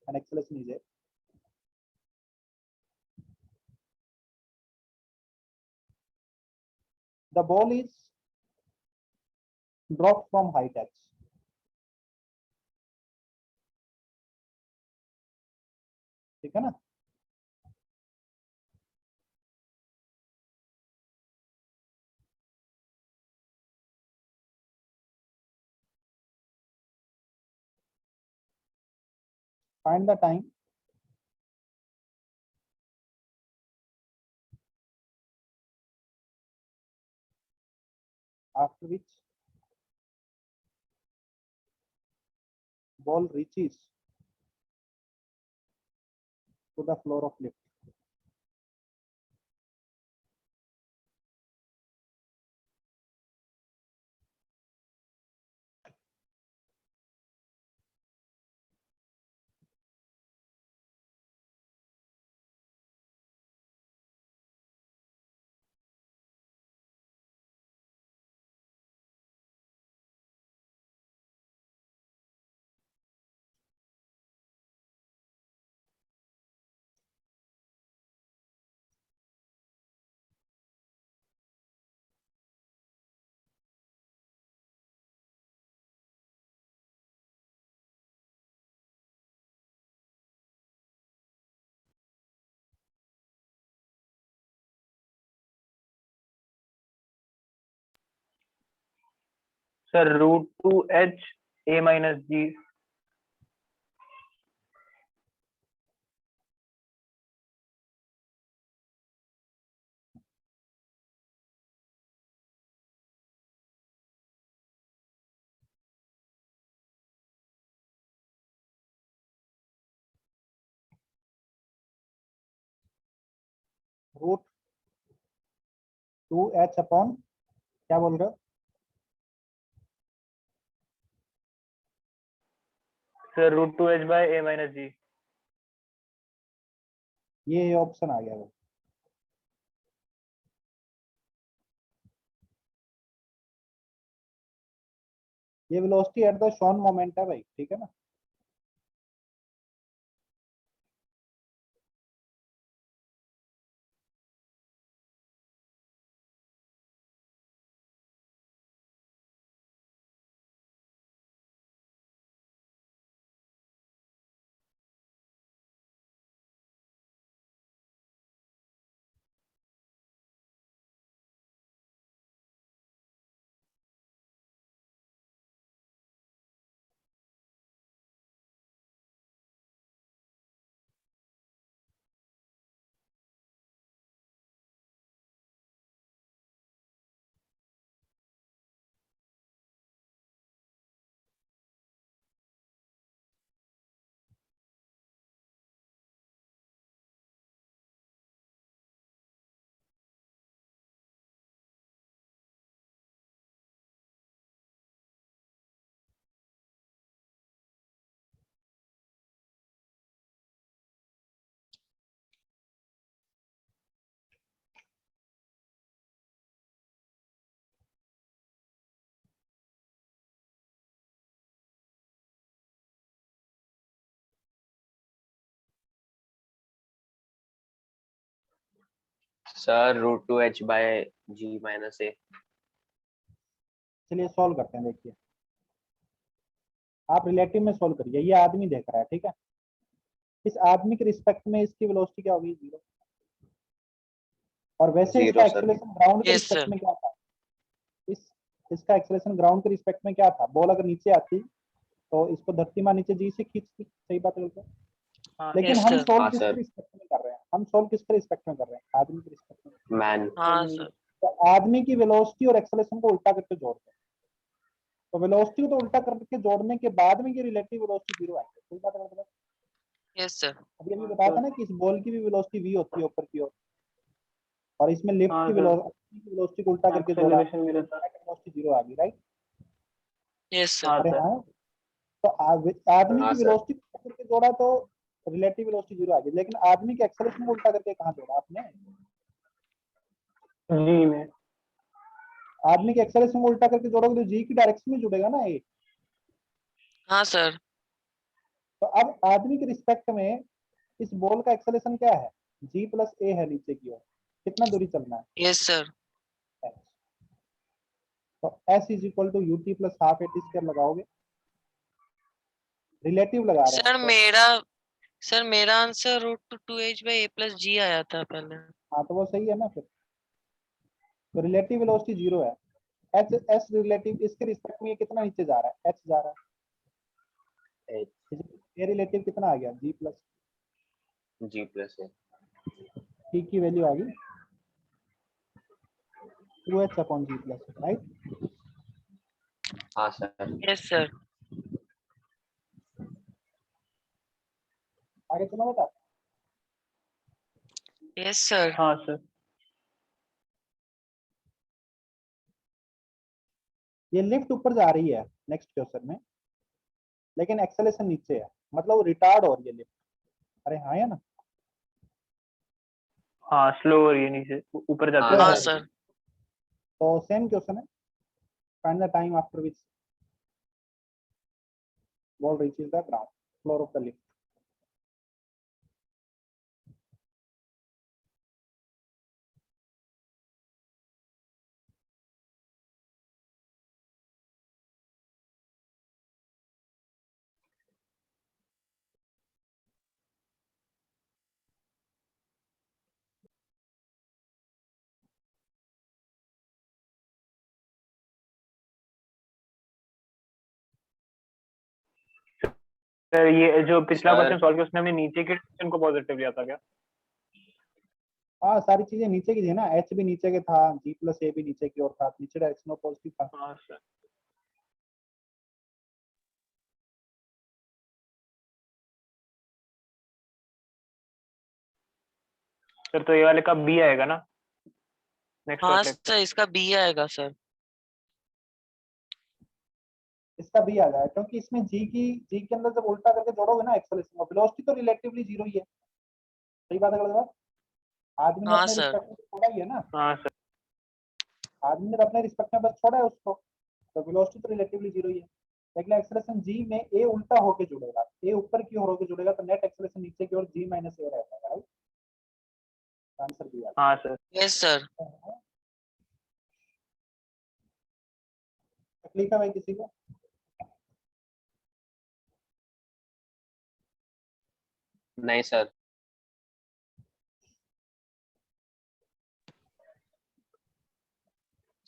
and acceleration is a, the ball is dropped from height h, ठीक है ना? find the time after which ball reaches to the floor of lift. Sir √2h a minus G. Root 2h upon क्या बोल रहे हो? Sir √2h by a minus G. ये option आ गया भाई। ये velocity at the shown moment है भाई, ठीक है ना? Sir √2h/g - a। चलिए सॉल्व करते हैं। देखिए आप रिलेटिव में सॉल्व करिए। ये आदमी देख रहा है, ठीक है। इस आदमी के रिस्पेक्ट में इसकी वेलोसिटी क्या होगी? 0। और वैसे इसका 0 सर। एक्सेलरेशन ग्राउंड के Yes, रिस्पेक्ट sir. में क्या था? इसका एक्सेलरेशन ग्राउंड के रिस्पेक्ट में क्या था? बॉल अगर नीचे आती तो इसको धरती माँ नीचे जी से खींचती। सही बात है बिल्कुल। हाँ लेकिन Yes, हम sir. सोल्व हाँ, किसके सर। रिस्पेक्ट में कर रहे हैं? हम सोल्व किसके रिस्पेक्ट में कर रहे हैं? आदमी के रिस्पेक्ट में। मैन। हाँ सर. तो आदमी की वेलोसिटी और एक्सेलरेशन को उल्टा करके जोड़ते हैं। तो वेलोसिटी को तो उल्टा करके जोड़ने के बाद में ये रिलेटिव वेलोसिटी 0 आएगी। सही बात है मतलब। Yes, sir. अभी अभी बताया था ना कि इस बॉल की भी वेलोसिटी v होती है ऊपर की ओर, और इसमें लिफ्ट हाँ की सर, वेलोसिटी को उल्टा करके जोड़ा, एक्सेलरेशन भी रहता है। वेलोसिटी 0 आ गई, राइट? Yes, sir. हाँ अरे सर, हाँ, तो आदमी हाँ, की सर। वेलोसिटी को करके जोड़ा तो रिलेटिव वेलोसिटी 0 आ गई। लेकिन आदमी के एक्सेलरेशन को उल्टा करके कहाँ जोड़ा आपने? जी में। आदमी के एक्सेलरेशन को उल्टा करके जोड़ोगे तो जी की डायरेक्शन में जुड़ेगा ना ये। हाँ सर. तो अब आदमी के रिस्पेक्ट में इस बॉल का एक्सेलरेशन क्या है? g प्लस a है नीचे की ओर। कितना दूरी चलना है? Yes, sir. h। तो s is equal to ut plus half at square लगाओगे। रिलेटिव लगा रहे हैं सर मेरा आंसर √2h/a+g आया था पहले. हाँ तो वो सही है ना फिर। तो रिलेटिव वेलोसिटी 0 है। h s रिलेटिव इसके रिस्पेक्ट में ये कितना नीचे जा रहा है? h जा रहा है। ये रिलेटिव कितना आ गया? g plus g + a। t की वैल्यू आ गई 2h/g प्लस, राइट? हाँ सर। Yes, sir. आगे चलो बेटा। Yes, sir. हाँ सर, ये लिफ्ट ऊपर जा रही है नेक्स्ट क्वेश्चन में, लेकिन एक्सेलरेशन नीचे है, मतलब रिटार्ड हो रही है लिफ्ट। अरे हाँ या ना? हाँ स्लो हो रही है नीचे, ऊपर जाते हाँ, हाँ हुए। सर। सर. तो सेम क्वेश्चन है। Find the time after which ball reaches the ground floor of the lift. Sir ये जो पिछला सर। क्वेश्चन सॉल्व किया उसने हमें नीचे के डायरेक्शन को पॉजिटिव लिया था क्या? हाँ सारी चीजें नीचे की थी ना। h भी नीचे के था, g प्लस a भी नीचे की ओर था, नीचे डायरेक्शन में पॉजिटिव था। हाँ सर। सर तो ये वाले का बी आएगा ना नेक्स्ट हाँ वाले? सर, इसका बी आएगा सर. इसका भी आ जाएगा क्योंकि इसमें g के अंदर जब उल्टा करके जोड़ोगे ना एक्सेलरेशन और वेलोसिटी तो रिलेटिवली 0 ही है। सही बात है गलत बात? आदमी ने हाँ अपने सर. रिस्पेक्ट में छोड़ा ही है ना। हाँ सर। आदमी ने अपने रिस्पेक्ट में बस छोड़ा है उसको, तो वेलोसिटी तो रिलेटिवली 0 ही है। लेकिन एक्सेलरेशन g में a उल्टा होके जुड़ेगा, a ऊपर की ओर होके जुड़ेगा, तो नेट एक्सेलरेशन नीचे की ओर g माइनस a रहेगा, राइट? आंसर दिया। हाँ सर। Yes sir. तकलीफ है भाई किसी को? नहीं सर।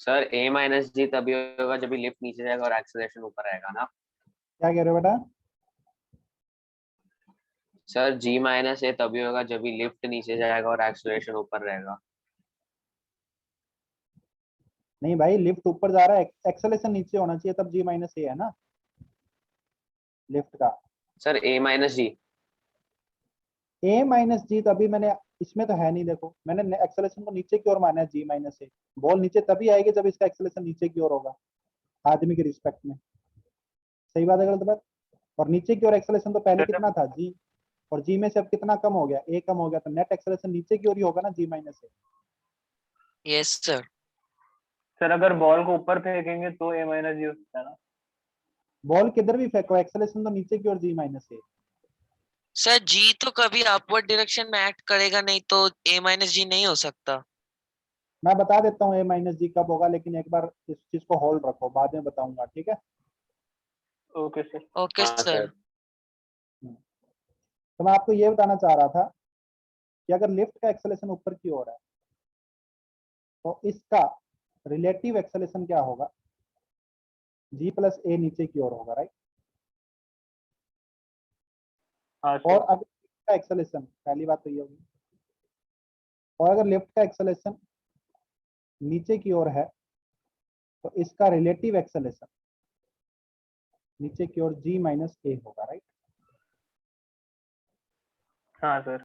सर a - g तभी होगा जब लिफ्ट नीचे जाएगा और एक्सेलरेशन ऊपर आएगा ना। क्या कह रहे हो बेटा? सर g - a तभी होगा जब लिफ्ट नीचे जाएगा और एक्सेलरेशन ऊपर रहेगा। नहीं भाई, लिफ्ट ऊपर जा रहा है, एक्सेलरेशन नीचे होना चाहिए, तब g माइनस a है ना लिफ्ट का। Sir a - g। a minus G तो अभी मैंने इसमें तो है नहीं। देखो मैंने एक्सेलरेशन को नीचे की ओर माना है, g माइनस a। बॉल नीचे तभी आएगी जब इसका एक्सेलरेशन नीचे की ओर होगा आदमी के रिस्पेक्ट में। सही बात है गलत बात? और नीचे की ओर एक्सेलरेशन तो पहले कितना था? g, और g में से अब कितना कम हो गया? a कम हो गया, तो नेट एक्सेलरेशन नीचे की ओर ही होगा ना, g minus a। Yes sir. Sir अगर बॉल को ऊपर फेंकेंगे तो a - g हो सकता है ना? बॉल किधर भी फेंको, एक्सेलरेशन तो नीचे की ओर g माइनस a। सर जी तो कभी अपवर्ड डायरेक्शन में एक्ट करेगा नहीं, तो a-g नहीं हो सकता. मैं बता देता हूँ a माइनस जी कब होगा, लेकिन एक बार इस चीज को होल्ड रखो, बाद में बताऊंगा, ठीक है। Okay sir. ओके हाँ सर। सर। तो मैं आपको ये बताना चाह रहा था कि अगर लिफ्ट का एक्सेलेरेशन ऊपर की ओर है तो इसका रिलेटिव एक्सेलेरेशन क्या होगा, जी प्लस ए नीचे की ओर होगा, राइट। हाँ और सर। अगर लिफ्ट का एक्सेलेरेशन, पहली बात तो ये होगी, और अगर लिफ्ट का एक्सेलेरेशन नीचे की ओर है तो इसका रिलेटिव एक्सेलेरेशन नीचे की ओर जी माइनस ए होगा, राइट। हाँ सर।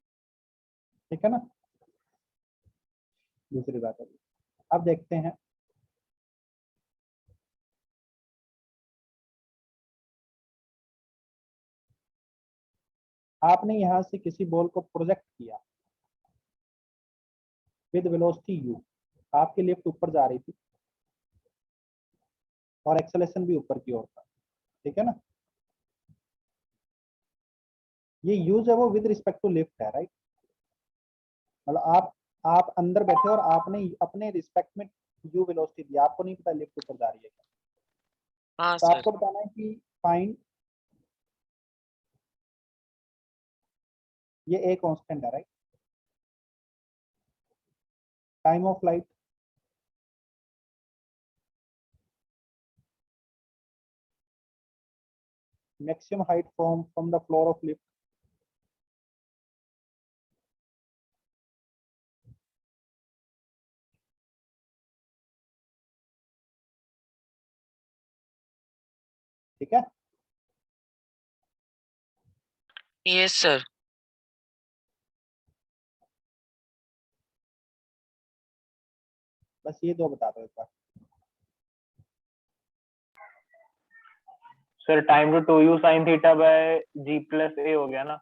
ठीक है ना। दूसरी बात होगी, अब देखते हैं आपने यहां से किसी बॉल को प्रोजेक्ट किया विद वेलोसिटी यू, आपकी लिफ्ट ऊपर जा रही थी और एक्सेलेरेशन भी ऊपर की ओर था, ठीक है ना। ये यूज है वो विद रिस्पेक्ट टू लिफ्ट है, राइट। मतलब आप अंदर बैठे और आपने अपने रिस्पेक्ट में यू वेलोसिटी दी, आपको नहीं पता लिफ्ट ऊपर जा रही है क्या। हाँ तो सर। आपको बताना है कि फाइंड, ये ए कांस्टेंट है, right. Time of flight, maximum height from the floor of lift, ठीक है। Yes sir. बस ये दो बता दो एक बार। Sir time to 2u sin theta by G plus A हो गया ना,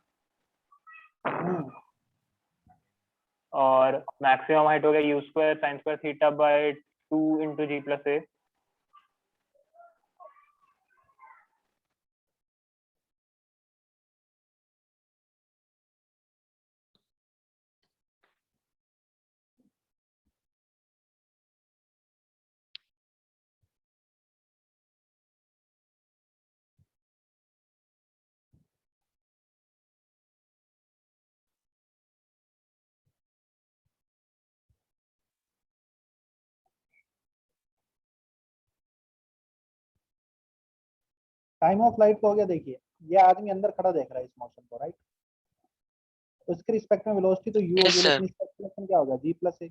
और मैक्सिमम हाइट हो गया U square sine square theta by 2 into G plus A. Time of flight तो हो गया। देखिए ये आदमी अंदर खड़ा देख रहा है इस मोशन को, राइट। तो इसके रिस्पेक्ट में वेलोसिटी तो यू यस होगी, सर। लेकिन इसका एक्सेलरेशन क्या होगा, जी प्लस ए।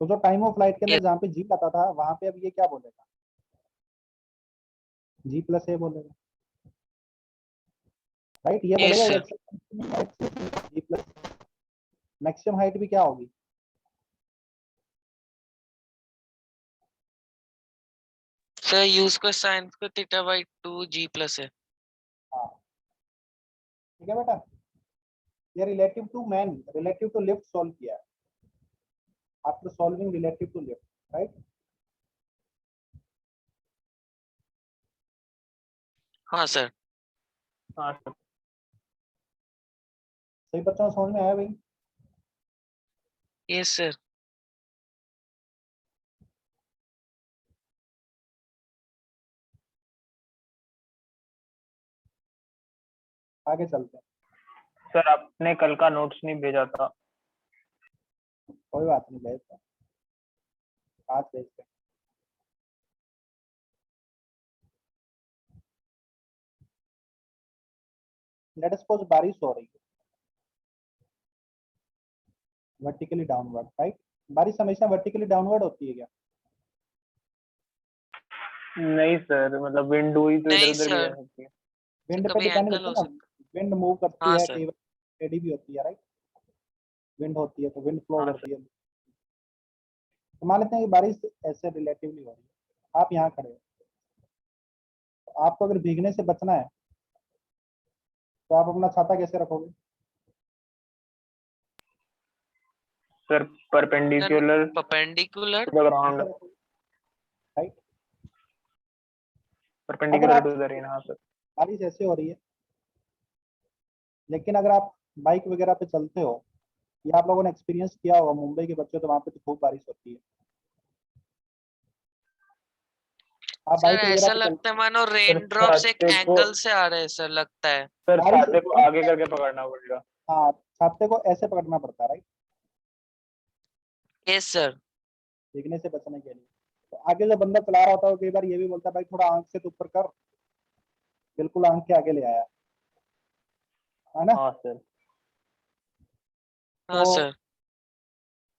तो जो टाइम ऑफ फ्लाइट के अंदर जहाँ पे जी आता था वहां पे अब ये क्या बोलेगा, जी प्लस ए बोलेगा, राइट। ये यस बोलेगा sir. G plus. Maximum height भी क्या होगी, sir U square sine square theta by 2 G plus है। हाँ ठीक है बेटा। ये relative to man, relative to lift solve किया है after solving relative to lift, right. हाँ सर। हाँ सर। सही बच्चों समझ में आया भाई। Yes sir. आगे चलते हैं। सर आपने कल का नोट्स नहीं भेजा था। कोई बात नहीं, भेजते हैं, आज भेजते हैं। लेट अस सपोज बारिश हो रही है वर्टिकली डाउनवर्ड, राइट। बारिश हमेशा वर्टिकली डाउनवर्ड होती है क्या, नहीं सर, मतलब विंड हुई तो इधर नहीं उधर भी जा सर, सकती है। विंड पे कभी डिपेंड एंगल करता हो है ना। सकता। विंड मूव करती हाँ है, सर। कई बार टेढ़ी भी होती है, राइट। विंड होती है तो विंड फ्लो हाँ करती सर। है। तो मान लेते हैं कि बारिश ऐसे रिलेटिवली हो रही है, आप यहाँ खड़े हो, तो आपको अगर भीगने से बचना है तो आप अपना छाता कैसे रखोगे, sir perpendicular perpendicular. To the ground, कैसे रखोगे, राइट। अगर परपेंडिकुलर आप टू द रेन। हाँ सर। बारिश ऐसे हो रही है, लेकिन अगर आप बाइक वगैरह पे चलते हो ये आप लोगों ने एक्सपीरियंस किया होगा, मुंबई के बच्चे तो वहां पे तो खूब बारिश होती है। आप सर बाइक वगैरह ऐसा पे लगता चलते है मानो रेन सर ड्रॉप्स एक छाते को एंगल से आ रहे हैं सर, लगता है। सर बारिश छाते को आगे करके पकड़ना पड़ेगा। हाँ, छाते को ऐसे पकड़ना पड़ता है, राइट, यस सर। भीगने से बचने के लिए। तो आगे जो बंदा चला रहा होता है वो कई बार ये भी बोलता है भाई थोड़ा आंख से तो ऊपर कर, बिल्कुल आंख के आगे ले आया, है ना। हाँ सर। हाँ तो सर।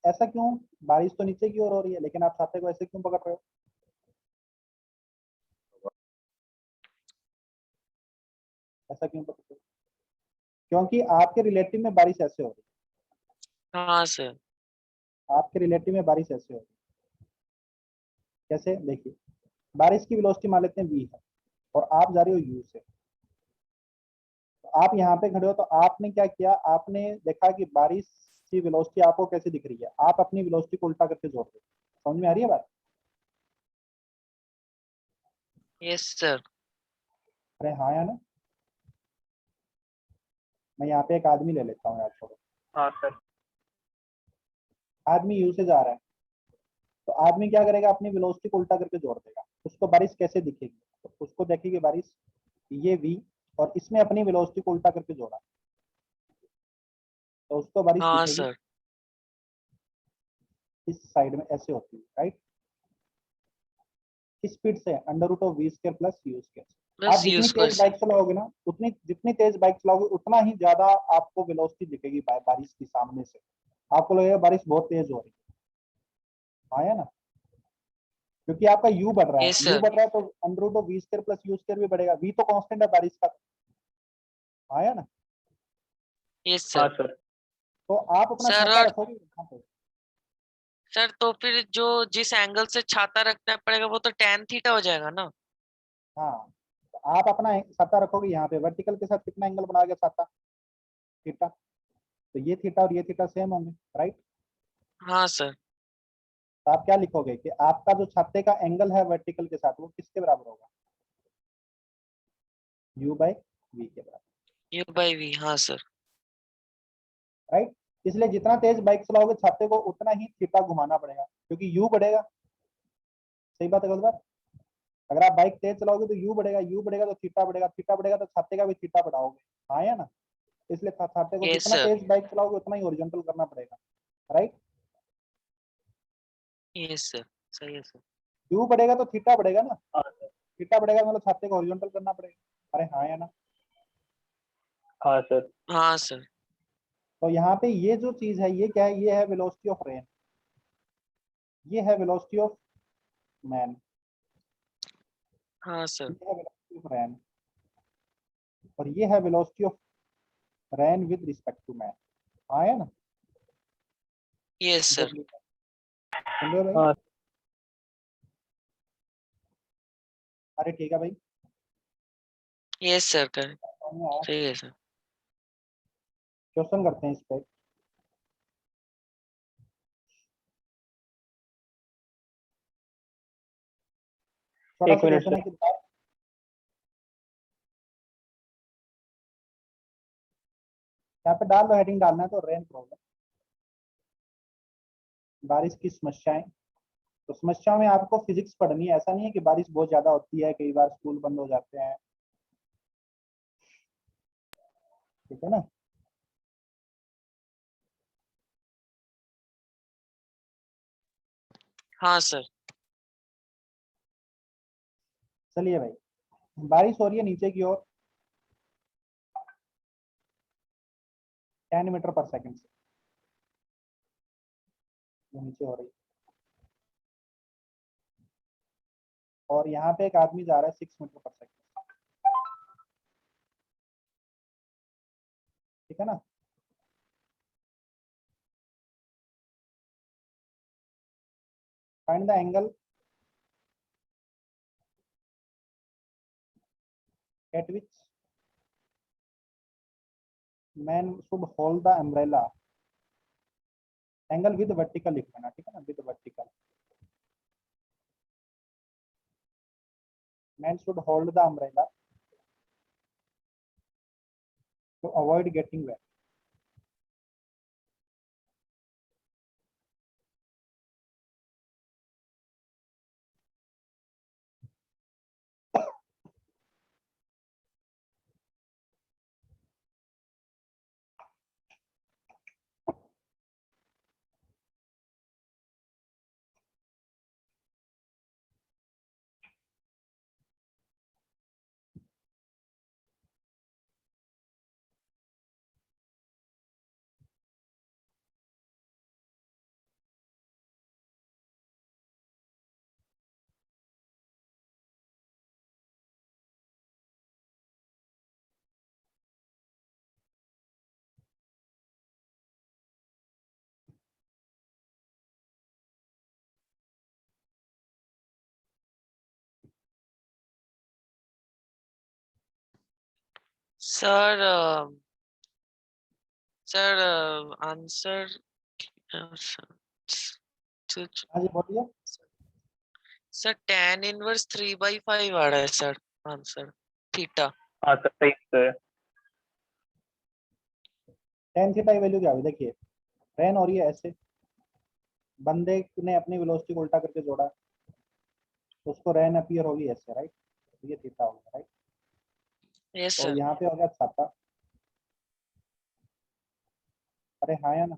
ऐसा क्यों, बारिश तो नीचे की ओर हो रही है लेकिन आप छाते को ऐसे क्यों पकड़ रहे हो? ऐसा क्यों पकड़ रहे हो? क्योंकि आपके रिलेटिव में बारिश ऐसे हो रही हाँ सर। है, आपके रिलेटिव में बारिश ऐसे हो रही है। कैसे, देखिए, बारिश की वेलोसिटी मान लेते हैं v है और आप जा रहे हो u से। तो आप यहाँ पे खड़े हो तो आपने क्या किया, आपने देखा कि बारिश की वेलोसिटी आपको कैसे दिख रही है, आप अपनी वेलोसिटी को उल्टा करके जोड़ दो। समझ में आ रही है बात? Yes sir. अरे हाँ या ना। मैं यहाँ पे एक आदमी ले लेता हूँ यार, छोड़ो। हाँ सर। आदमी यू से जा रहा है, तो आदमी क्या करेगा, अपनी वेलोसिटी को उल्टा करके जोड़ देगा। उसको बारिश कैसे दिखेगी, तो उसको देखेगी बारिश ये v और इसमें अपनी वेलोसिटी को उल्टा करके जोड़ा, तो उसको बारिश हाँ दिखेगी सर। इस साइड में ऐसे होती है, राइट। किस स्पीड से, under root of V square plus U square. आप प्लस यू जितनी स्क्वायर तेज से। बाइक चलाओगे ना, उतनी जितनी तेज बाइक चलाओगे उतना ही ज्यादा आपको वेलोसिटी दिखेगी बारिश की सामने से। आपको लगेगा बारिश बहुत तेज हो रही है, आया ना, क्योंकि आपका u बढ़ रहा है, यस u सर। बढ़ रहा है तो under root of V square plus U square भी बढ़ेगा, v तो कांस्टेंट है बारिश का, आया ना। यस हाँ सर। सर। तो आप अपना सर छाता और रखोगे यहाँ पे। सर तो फिर जो जिस एंगल से छाता रखना पड़ेगा वो तो tan थीटा हो जाएगा ना। हाँ, तो आप अपना छाता रखोगे यहाँ पे, वर्टिकल के साथ कितना एंगल बना गया छाता, थीटा। तो ये थीटा और ये थीटा सेम होंगे, राइट। हाँ सर। तो आप क्या लिखोगे कि आपका जो छाते का एंगल है वर्टिकल के साथ वो किसके बराबर होगा, u बाई वी के बराबर, यू बाई वी। हाँ सर। राइट। इसलिए जितना तेज बाइक चलाओगे छाते को उतना ही थीटा घुमाना पड़ेगा, क्योंकि u बढ़ेगा। सही बात है, गलत बात? अगर आप बाइक तेज चलाओगे तो u बढ़ेगा, u बढ़ेगा तो थीटा बढ़ेगा, थीटा बढ़ेगा तो छाते का भी थीटा बढ़ाओगे, हाँ या ना। इसलिए छाते को यस जितना सर। तेज बाइक चलाओगे उतना ही ओरिजेंटल करना पड़ेगा, राइट। Yes sir. सही है सर। u बढ़ेगा तो थीटा बढ़ेगा ना, हाँ सर। थीटा बढ़ेगा मतलब छाते को ओरिजेंटल करना पड़ेगा। अरे हाँ या ना। हाँ सर। हाँ सर। तो यहाँ पे ये जो चीज है ये क्या है, ये है वेलोसिटी ऑफ रेन, ये है वेलोसिटी ऑफ मैन, हाँ सर। ये है वेलोसिटी ऑफ रैन, और ये है velocity of rain with respect to man, आया ना। Yes sir. सुन रहे हो भाई? हाँ अरे ठीक है भाई, यस सर कर। समझ में आया? सही है सर। क्वेश्चन करते हैं इस पे। छोटा एक सा मिनट क्वेश्चन है सर। कि यहाँ पे डाल दो, हेडिंग डालना है तो रेन प्रॉब्लम, बारिश की समस्याएं। तो समस्याओं में आपको फिजिक्स पढ़नी है, ऐसा नहीं है कि बारिश बहुत ज्यादा होती है, कई बार स्कूल बंद हो जाते हैं, ठीक है ना। हाँ सर। चलिए भाई, बारिश हो रही है नीचे की ओर 10 मीटर पर सेकंड से, वो नीचे हो रही है, और यहाँ पे एक आदमी जा रहा है 6 मीटर पर सेकंड, ठीक है ना। Find the angle at which man should hold the umbrella, angle with vertical लिख लेना, ठीक है ना, with vertical. Man should hold the umbrella to avoid getting wet, sir sir answer हाँ जी बोलिए। सर tan इनवर्स 3/5 आ रहा है सर आंसर थीटा। हाँ सर सही आंसर है। tan थीटा की वैल्यू क्या होगी? देखिए रेन हो रही है ऐसे, बंदे ने अपनी वेलोसिटी को उल्टा करके जोड़ा, तो उसको रेन अपीयर होगी ऐसे, राइट? ये थीटा होगा, राइट? यस तो सर। यहाँ पे हो गया छाता, अरे हाँ या ना,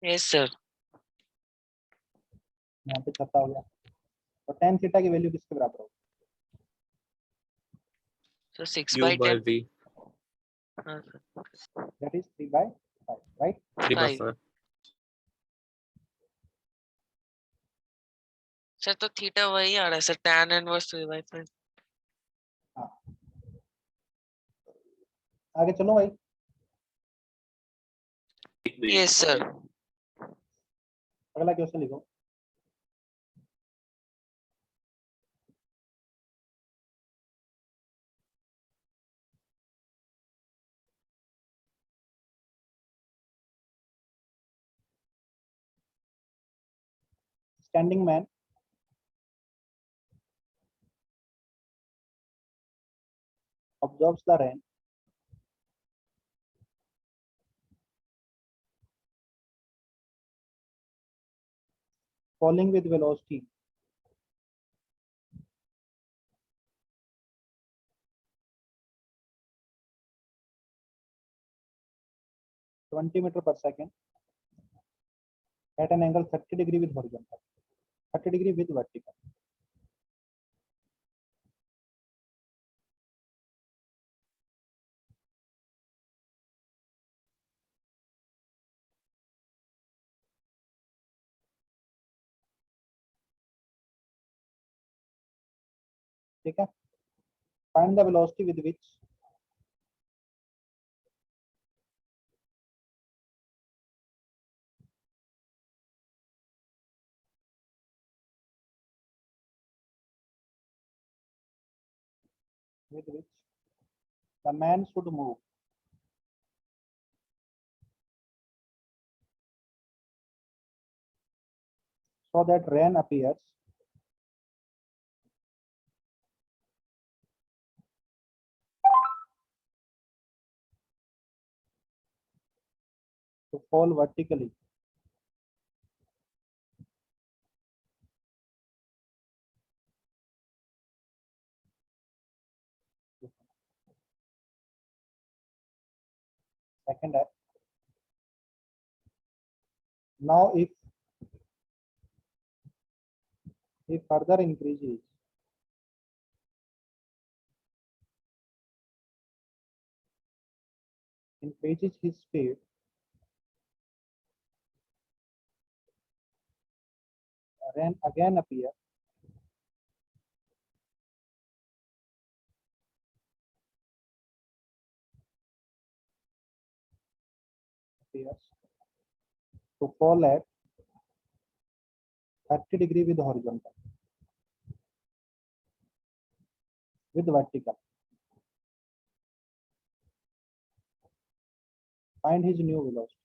यस सर। यहाँ पे छाता हो गया, तो tan थीटा की वैल्यू किसके बराबर होगी? Sir 6 U by by 10। V, हाँ sir that is 3/5, right? 3/5। 5। Sir तो थीटा वही आ रहा है सर tan इनवर्स 3/5। हाँ, आगे चलो भाई। एक मिनट। Yes sir. अगला क्वेश्चन लिखो। Standing man observes the rain falling with velocity (20 meters per second) at an angle 30 degree with horizontal, 30 degree with vertical. ठीक है, find the velocity with which the man should move so that rain appears to fall vertically second है। Now if further increases his speed, rain again appears to fall at 30 degree with horizontal, with vertical. Find his new velocity.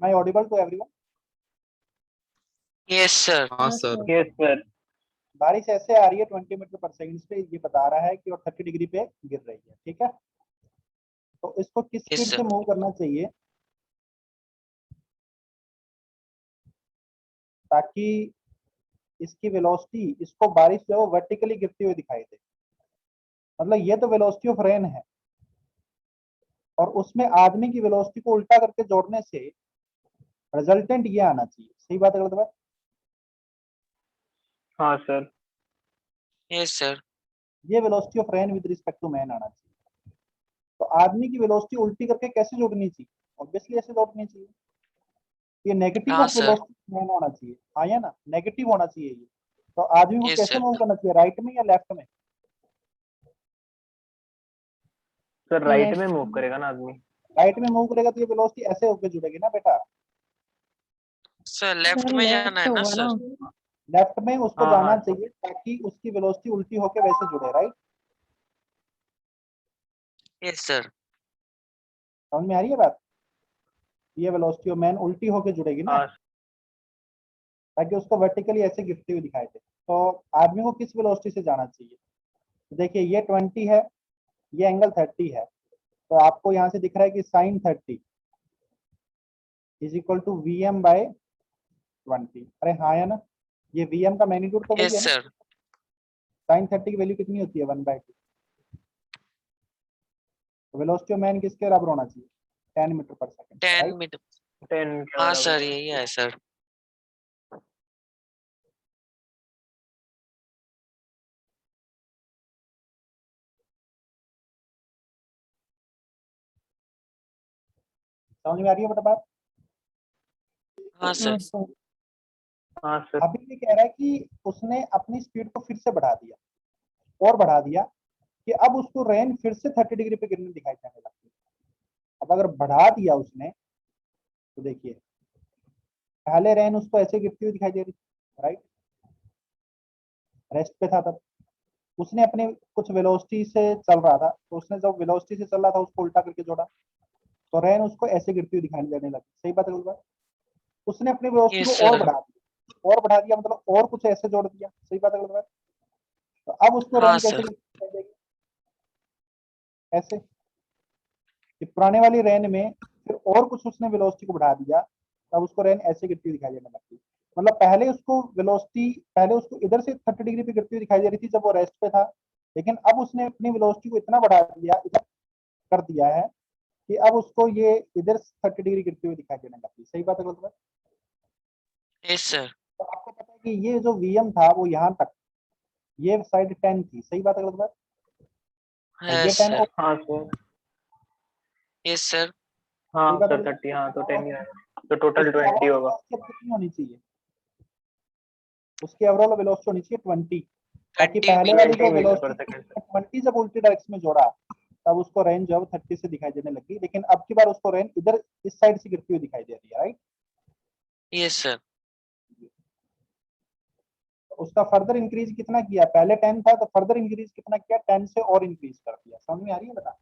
Am I audible to everyone? Yes sir. हाँ हाँ, sir. Sir. Yes sir. बारिश ऐसे आ रही है 20 metre पर second पे, ये बता रहा है कि और 30 डिग्री पे गिर रही है, ठीक है। तो इसको किस यस स्पीड से सर। मूव करना चाहिए ताकि इसकी वेलोसिटी, इसको बारिश जो है वर्टिकली गिरती हुई दिखाई दे। मतलब ये तो वेलोसिटी ऑफ रेन है, और उसमें आदमी की वेलोसिटी को उल्टा करके जोड़ने से रिजल्टेंट ये आना चाहिए। सही बात है गलत बात? हाँ सर। Yes sir. ये velocity of rain with respect to man आना चाहिए। तो आदमी की वेलोसिटी उल्टी करके कैसे जोड़नी चाहिए? ऑब्वियसली ऐसे जोड़नी चाहिए। ये नेगेटिव हाँ ऑफ सर। वेलोसिटी मैन होना चाहिए, हाँ या ना, नेगेटिव होना चाहिए ये। तो आदमी को यस कैसे सर। मूव करना चाहिए, राइट में या लेफ्ट में? सर राइट में लेफ्ट मूव करेगा ना आदमी। राइट में मूव करेगा तो ये वेलोसिटी ऐसे होकर जुड़ेगी ना बेटा। सर लेफ्ट सर में जाना लेफ्ट है ना होगा ना। सर। लेफ्ट में उसको हाँ जाना हाँ चाहिए ताकि उसकी वेलोसिटी उल्टी होकर वैसे जुड़े, राइट। Yes sir. समझ में आ रही है बात? ये वेलोसिटी ऑफ मैन उल्टी होकर जुड़ेगी ना, हाँ ताकि उसको वर्टिकली ऐसे गिरती हुई दिखाई दे। तो आदमी को किस वेलोसिटी से जाना चाहिए? तो देखिए ये 20 है, ये एंगल 30 है, तो आपको यहाँ से दिख रहा है कि sine 30 is equal to Vm by 20। अरे हाँ है ना, ये Vm का मैग्नीट्यूड तो वही यस है ना। सर। साइन 30 की वैल्यू कितनी होती है? 1/2। तो वेलोसिटी ऑफ मैन किसके बराबर होना चाहिए? 10 मीटर पर सेकंड, 10 राइट। मीटर। 10 के हाँ बराबर सर है। यही है सर। समझ में आ रही है बेटा बात? हाँ हाँ सर। सर। हाँ सर। अभी ये कह रहा है कि उसने अपनी स्पीड को फिर से बढ़ा दिया, और बढ़ा दिया कि अब उसको रेन फिर से 30 डिग्री पे गिरने दिखाई देने लगती है। अब अगर बढ़ा दिया उसने, तो देखिए पहले रेन उसको ऐसे गिरती हुई दिखाई दे रही थी, राइट, रेस्ट पे था तब। उसने अपने कुछ वेलोसिटी से चल रहा था, तो उसने जब वेलोसिटी से चल रहा था उसको उल्टा करके जोड़ा, तो रेन उसको ऐसे गिरती हुई दिखाई देने लगी। सही बात है गलत बात? उसने अपनी वेलोसिटी यस को और सर। बढ़ा दिया, और बढ़ा दिया मतलब और कुछ ऐसे जोड़ दिया। सही बात है गलत बात? तो अब उसको हाँ रेन कैसे सर। दिखाई देगी? ऐसे कि पुराने वाली रेन में फिर और कुछ उसने वेलोसिटी को बढ़ा दिया, तब उसको रेन ऐसे गिरती हुई दिखाई देने लगती। मतलब पहले उसको वेलोसिटी, पहले उसको इधर से 30 डिग्री पे गिरती हुई दिखाई दे रही थी जब वो रेस्ट पे था, लेकिन अब उसने अपनी वेलोसिटी को इतना बढ़ा दिया, इतना कर दिया है कि अब उसको ये इधर 30 डिग्री गिरती हुई दिखाई देने लगती। सही बात है गलत बात? Yes sir. तो आपको पता है कि ये जो Vm था वो यहाँ तक, ये साइड 10 थी। सही बात है गलत बात? और ये यस 10 सर। और हाँ सर। Yes sir. सही हाँ बात है सर गलत 30, हाँ तो बात? 10 ही आएगा, तो टोटल उसकी 20 ओवरऑल होगा। वेलोसिटी कितनी होनी चाहिए? उसकी ओवरऑल वेलोसिटी होनी चाहिए 20, ताकि 20 पहले वाली 20 जो मीटर पर वेलोसिटी सेकंड। 20 जब उल्टी डायरेक्शन में जोड़ा, तब उसको रेंज जो है 30 से दिखाई देने लगी, लेकिन अब की बार उसको रेंज इधर इस साइड से गिरती हुई दिखाई दे रही है, राइट। Yes sir. उसका फर्दर इंक्रीज कितना किया? पहले 10 था तो फर्दर इंक्रीज कितना किया? 10 से और इंक्रीज कर दिया। समझ में आ रही है बेटा?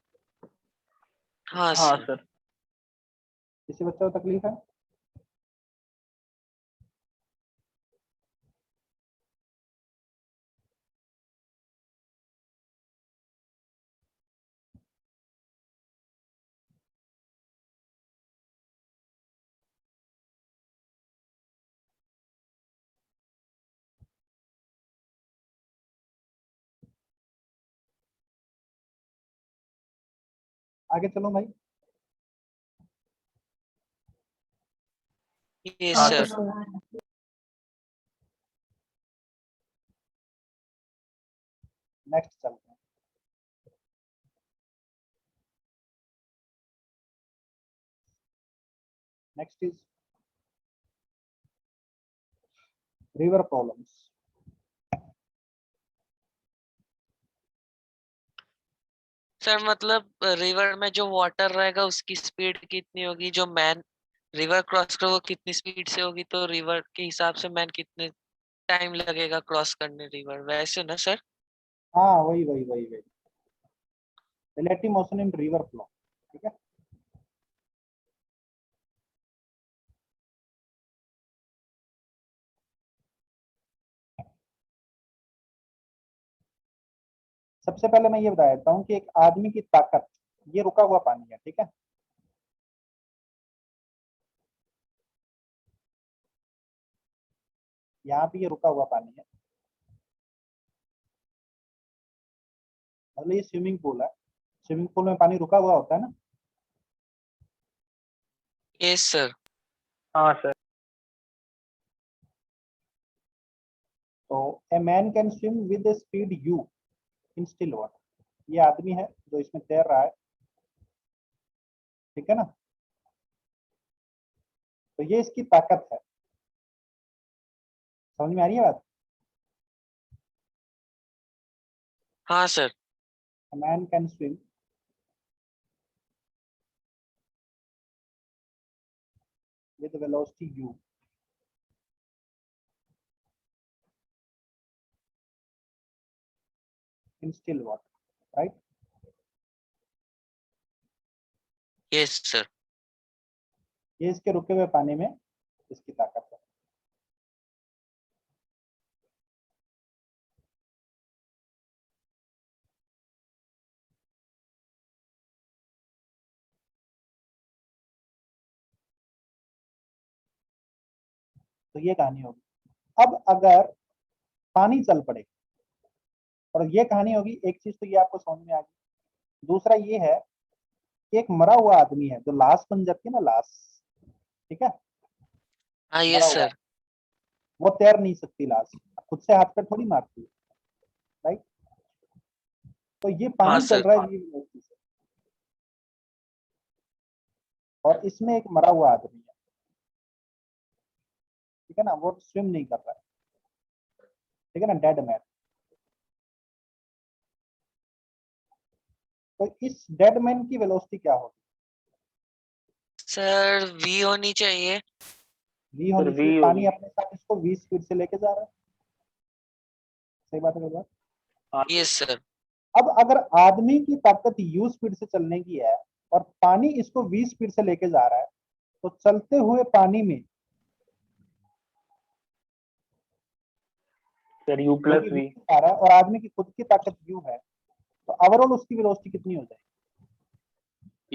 हाँ हाँ सर। सर। किसी बच्चे को तकलीफ है? आगे चलो भाई। यस हाँ, सर। सर। नेक्स्ट चलते हैं। Next is river problems. Sir मतलब रिवर में जो वाटर रहेगा उसकी स्पीड कितनी होगी, जो मैन रिवर क्रॉस कर वो कितनी स्पीड से होगी, तो रिवर के हिसाब से मैन कितने टाइम लगेगा क्रॉस करने रिवर, वैसे ना सर? हाँ वही वही वही वही relative motion in river flow. ठीक है। सबसे पहले मैं ये बता देता हूँ कि एक आदमी की ताकत, ये रुका हुआ पानी है, ठीक है। यहाँ पे ये रुका हुआ पानी है, मतलब ये स्विमिंग पूल है। स्विमिंग पूल में पानी रुका हुआ होता है ना। Yes sir. हाँ सर। तो a man can swim with speed you in still water. ये आदमी है जो इसमें तैर रहा है, ठीक है ना। तो ये इसकी ताकत है। समझ में आ रही है बात? हाँ sir. A man can swim with velocity u in still water, right? Yes sir. ये इसके रुके हुए पानी में इसकी ताकत है। तो ये कहानी होगी। अब अगर पानी चल पड़े, और ये कहानी होगी, एक चीज तो ये आपको समझ में आ गई। दूसरा ये है कि एक मरा हुआ आदमी है, जो लाश बन जाती है ना, लाश, ठीक है, हाँ मरा यस हुआ, सर। वो तैर नहीं सकती लाश, खुद से हाथ पैर थोड़ी मारती है, राइट। तो ये हाँ पानी चल सर। रहा है वील वेलोसिटी से, और इसमें एक मरा हुआ आदमी है, ठीक है ना, वो स्विम नहीं कर रहा है, ठीक है ना, डेड मैन। तो इस डेड मैन की वेलोसिटी क्या होगी? सर वी होनी चाहिए। वी होनी V चाहिए। पानी होगी। अपने साथ इसको 20 स्पीड से लेके जा रहा है। सही बात है मेरी बात? हाँ यस सर। अब अगर आदमी की ताकत u स्पीड से चलने की है और पानी इसको 20 स्पीड से लेके जा रहा है, तो चलते हुए पानी में, सर U जो प्लस कि V। v आ रहा है और आदमी की खुद की ताकत u है, तो ओवरऑल उसकी वेलोसिटी कितनी हो जाएगी?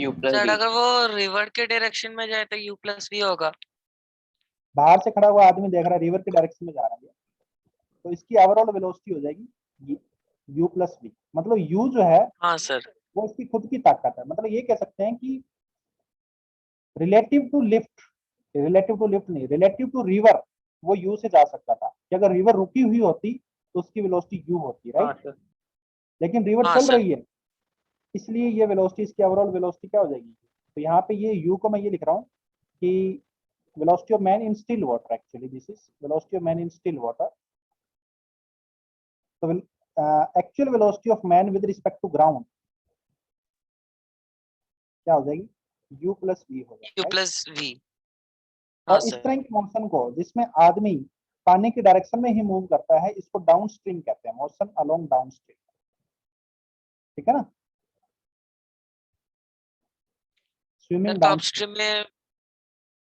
U plus sir V। अगर वो रिवर के डायरेक्शन में जाए तो यू प्लस वी होगा। बाहर से खड़ा हुआ आदमी देख रहा है रिवर के डायरेक्शन में जा रहा है, तो इसकी ओवरऑल वेलोसिटी हो जाएगी u प्लस वी। मतलब u जो है हाँ सर। वो इसकी खुद की ताकत है। मतलब ये कह सकते हैं कि relative to lift, relative to lift नहीं, रिलेटिव टू रिवर, वो u से जा सकता था कि अगर रिवर रुकी हुई होती तो उसकी वेलोसिटी u होती, हाँ राइट। सर। लेकिन रिवर हाँ चल सर। रही है, इसलिए ये वेलोसिटी, इसकी ओवरऑल वेलोसिटी क्या हो जाएगी? तो यहाँ पे ये u को मैं ये लिख रहा हूँ कि velocity of man in still water, actually this is velocity of man in still water. So actual velocity of man with respect to ground क्या हो जाएगी? u प्लस v हो यू जाएगा, right? Plus V. हाँ और इस sir. तरह की मोशन को, जिसमें आदमी पानी की डायरेक्शन में ही मूव करता है, इसको डाउन स्ट्रीम कहते हैं, मोशन अलोंग डाउन स्ट्रीम, ठीक है ना, सर स्विमिंग तो डाउन। अपस्ट्रीम में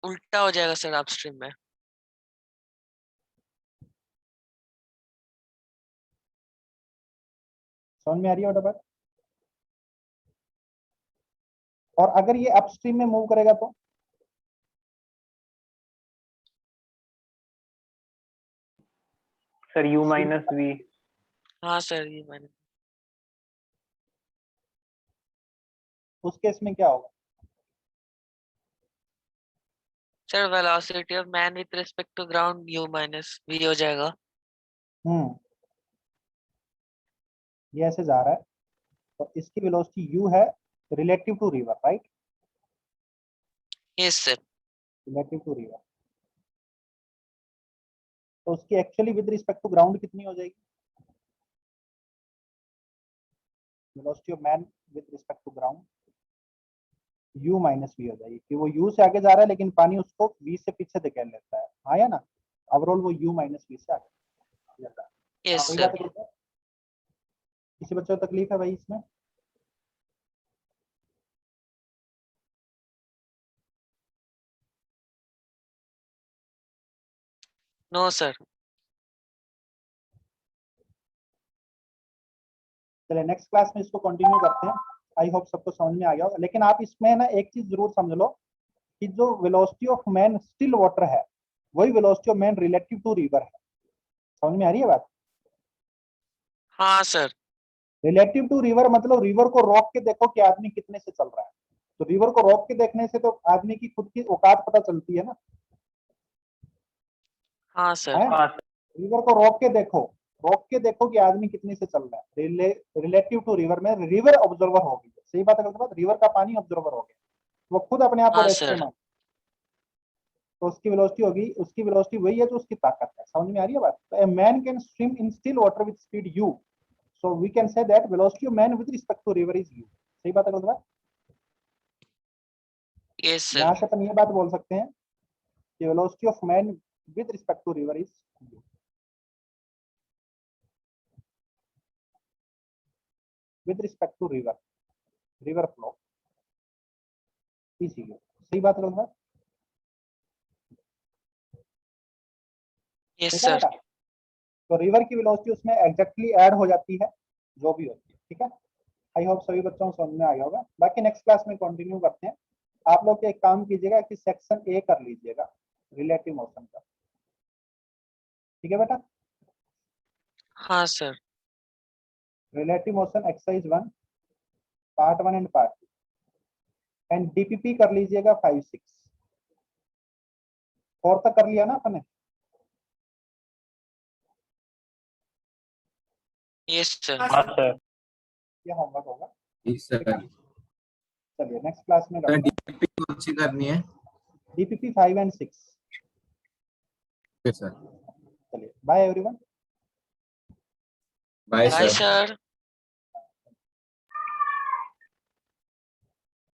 उल्टा हो जाएगा सर, अपस्ट्रीम में। समझ में आ रही है बात? और अगर ये अपस्ट्रीम में मूव करेगा तो सर U माइनस V। हाँ सर ये मैंने उस केस में क्या होगा? Sir velocity of man with respect to ground u minus v हो जाएगा। ये ऐसे जा रहा है तो इसकी वेलोसिटी u है relative to river, right? Yes sir. Relative to river, तो उसकी actually with respect to ground कितनी हो जाएगी? Velocity of man with respect to ground u minus v हो जाएगी, कि वो u से आगे जा रहा है लेकिन पानी उसको v से पीछे धकेल लेता है, हाँ या ना? ओवरऑल वो u माइनस v से आगे जाता है। यस सही सर। बात है? किसी बच्चे को तकलीफ है भाई इसमें? No sir. चलिए नेक्स्ट क्लास में इसको कंटिन्यू करते हैं। आई होप सबको समझ में आ गया होगा, लेकिन आप इसमें ना एक चीज जरूर समझ लो कि जो velocity of man still water है वही velocity of man relative to river है। समझ में आ रही है बात? हाँ सर। रिलेटिव टू रिवर मतलब रिवर को रोक के देखो कि आदमी कितने से चल रहा है, तो रिवर को रोक के देखने से तो आदमी की खुद की औकात पता चलती है ना। हाँ सर। है? हाँ सर। रिवर को रोक के देखो कि आदमी कितने से चल रहा है। रिलेटिव टू रिवर में रिवर ऑब्जर्वर हो गई, सही बात है गलत बात? रिवर का पानी ऑब्जर्वर हो गया, वो खुद अपने आप को हाँ रेस्ट सर। पे मान, तो उसकी वेलोसिटी होगी, उसकी वेलोसिटी वही है जो उसकी ताकत है। समझ में आ रही है बात? तो a man can swim in still water with speed u, so we can say that velocity of man with respect to river is u। सही बात है गलत बात? Yes sir. यहाँ से अपन ये बात बोल सकते हैं कि velocity of man with respect to river is u, with respect to river flow is u। सही बात है गलत बात? यस ठीक है सर। बेटा? तो रिवर की वेलोसिटी उसमें एग्जैक्टली ऐड हो जाती है जो भी होती है। ठीक है, आई होप सभी बच्चों को समझ में आ गया होगा। बाकी नेक्स्ट क्लास में कंटिन्यू करते हैं। आप लोग एक काम कीजिएगा कि सेक्शन ए कर लीजिएगा रिलेटिव मोशन का। ठीक है बेटा? हाँ sir. Relative motion exercise 1 part 1 and part 2 and DPP कर लीजिएगा 5 6 4 तक कर लिया ना अपने? Yes sir. हाँ सर। ये होमवर्क होगा। सर चलिए नेक्स्ट क्लास में करते हैं। डीपीपी कौन सी करनी है? DPP 5 and 6। सर चलिए bye everyone. Bye bye sir. Sir.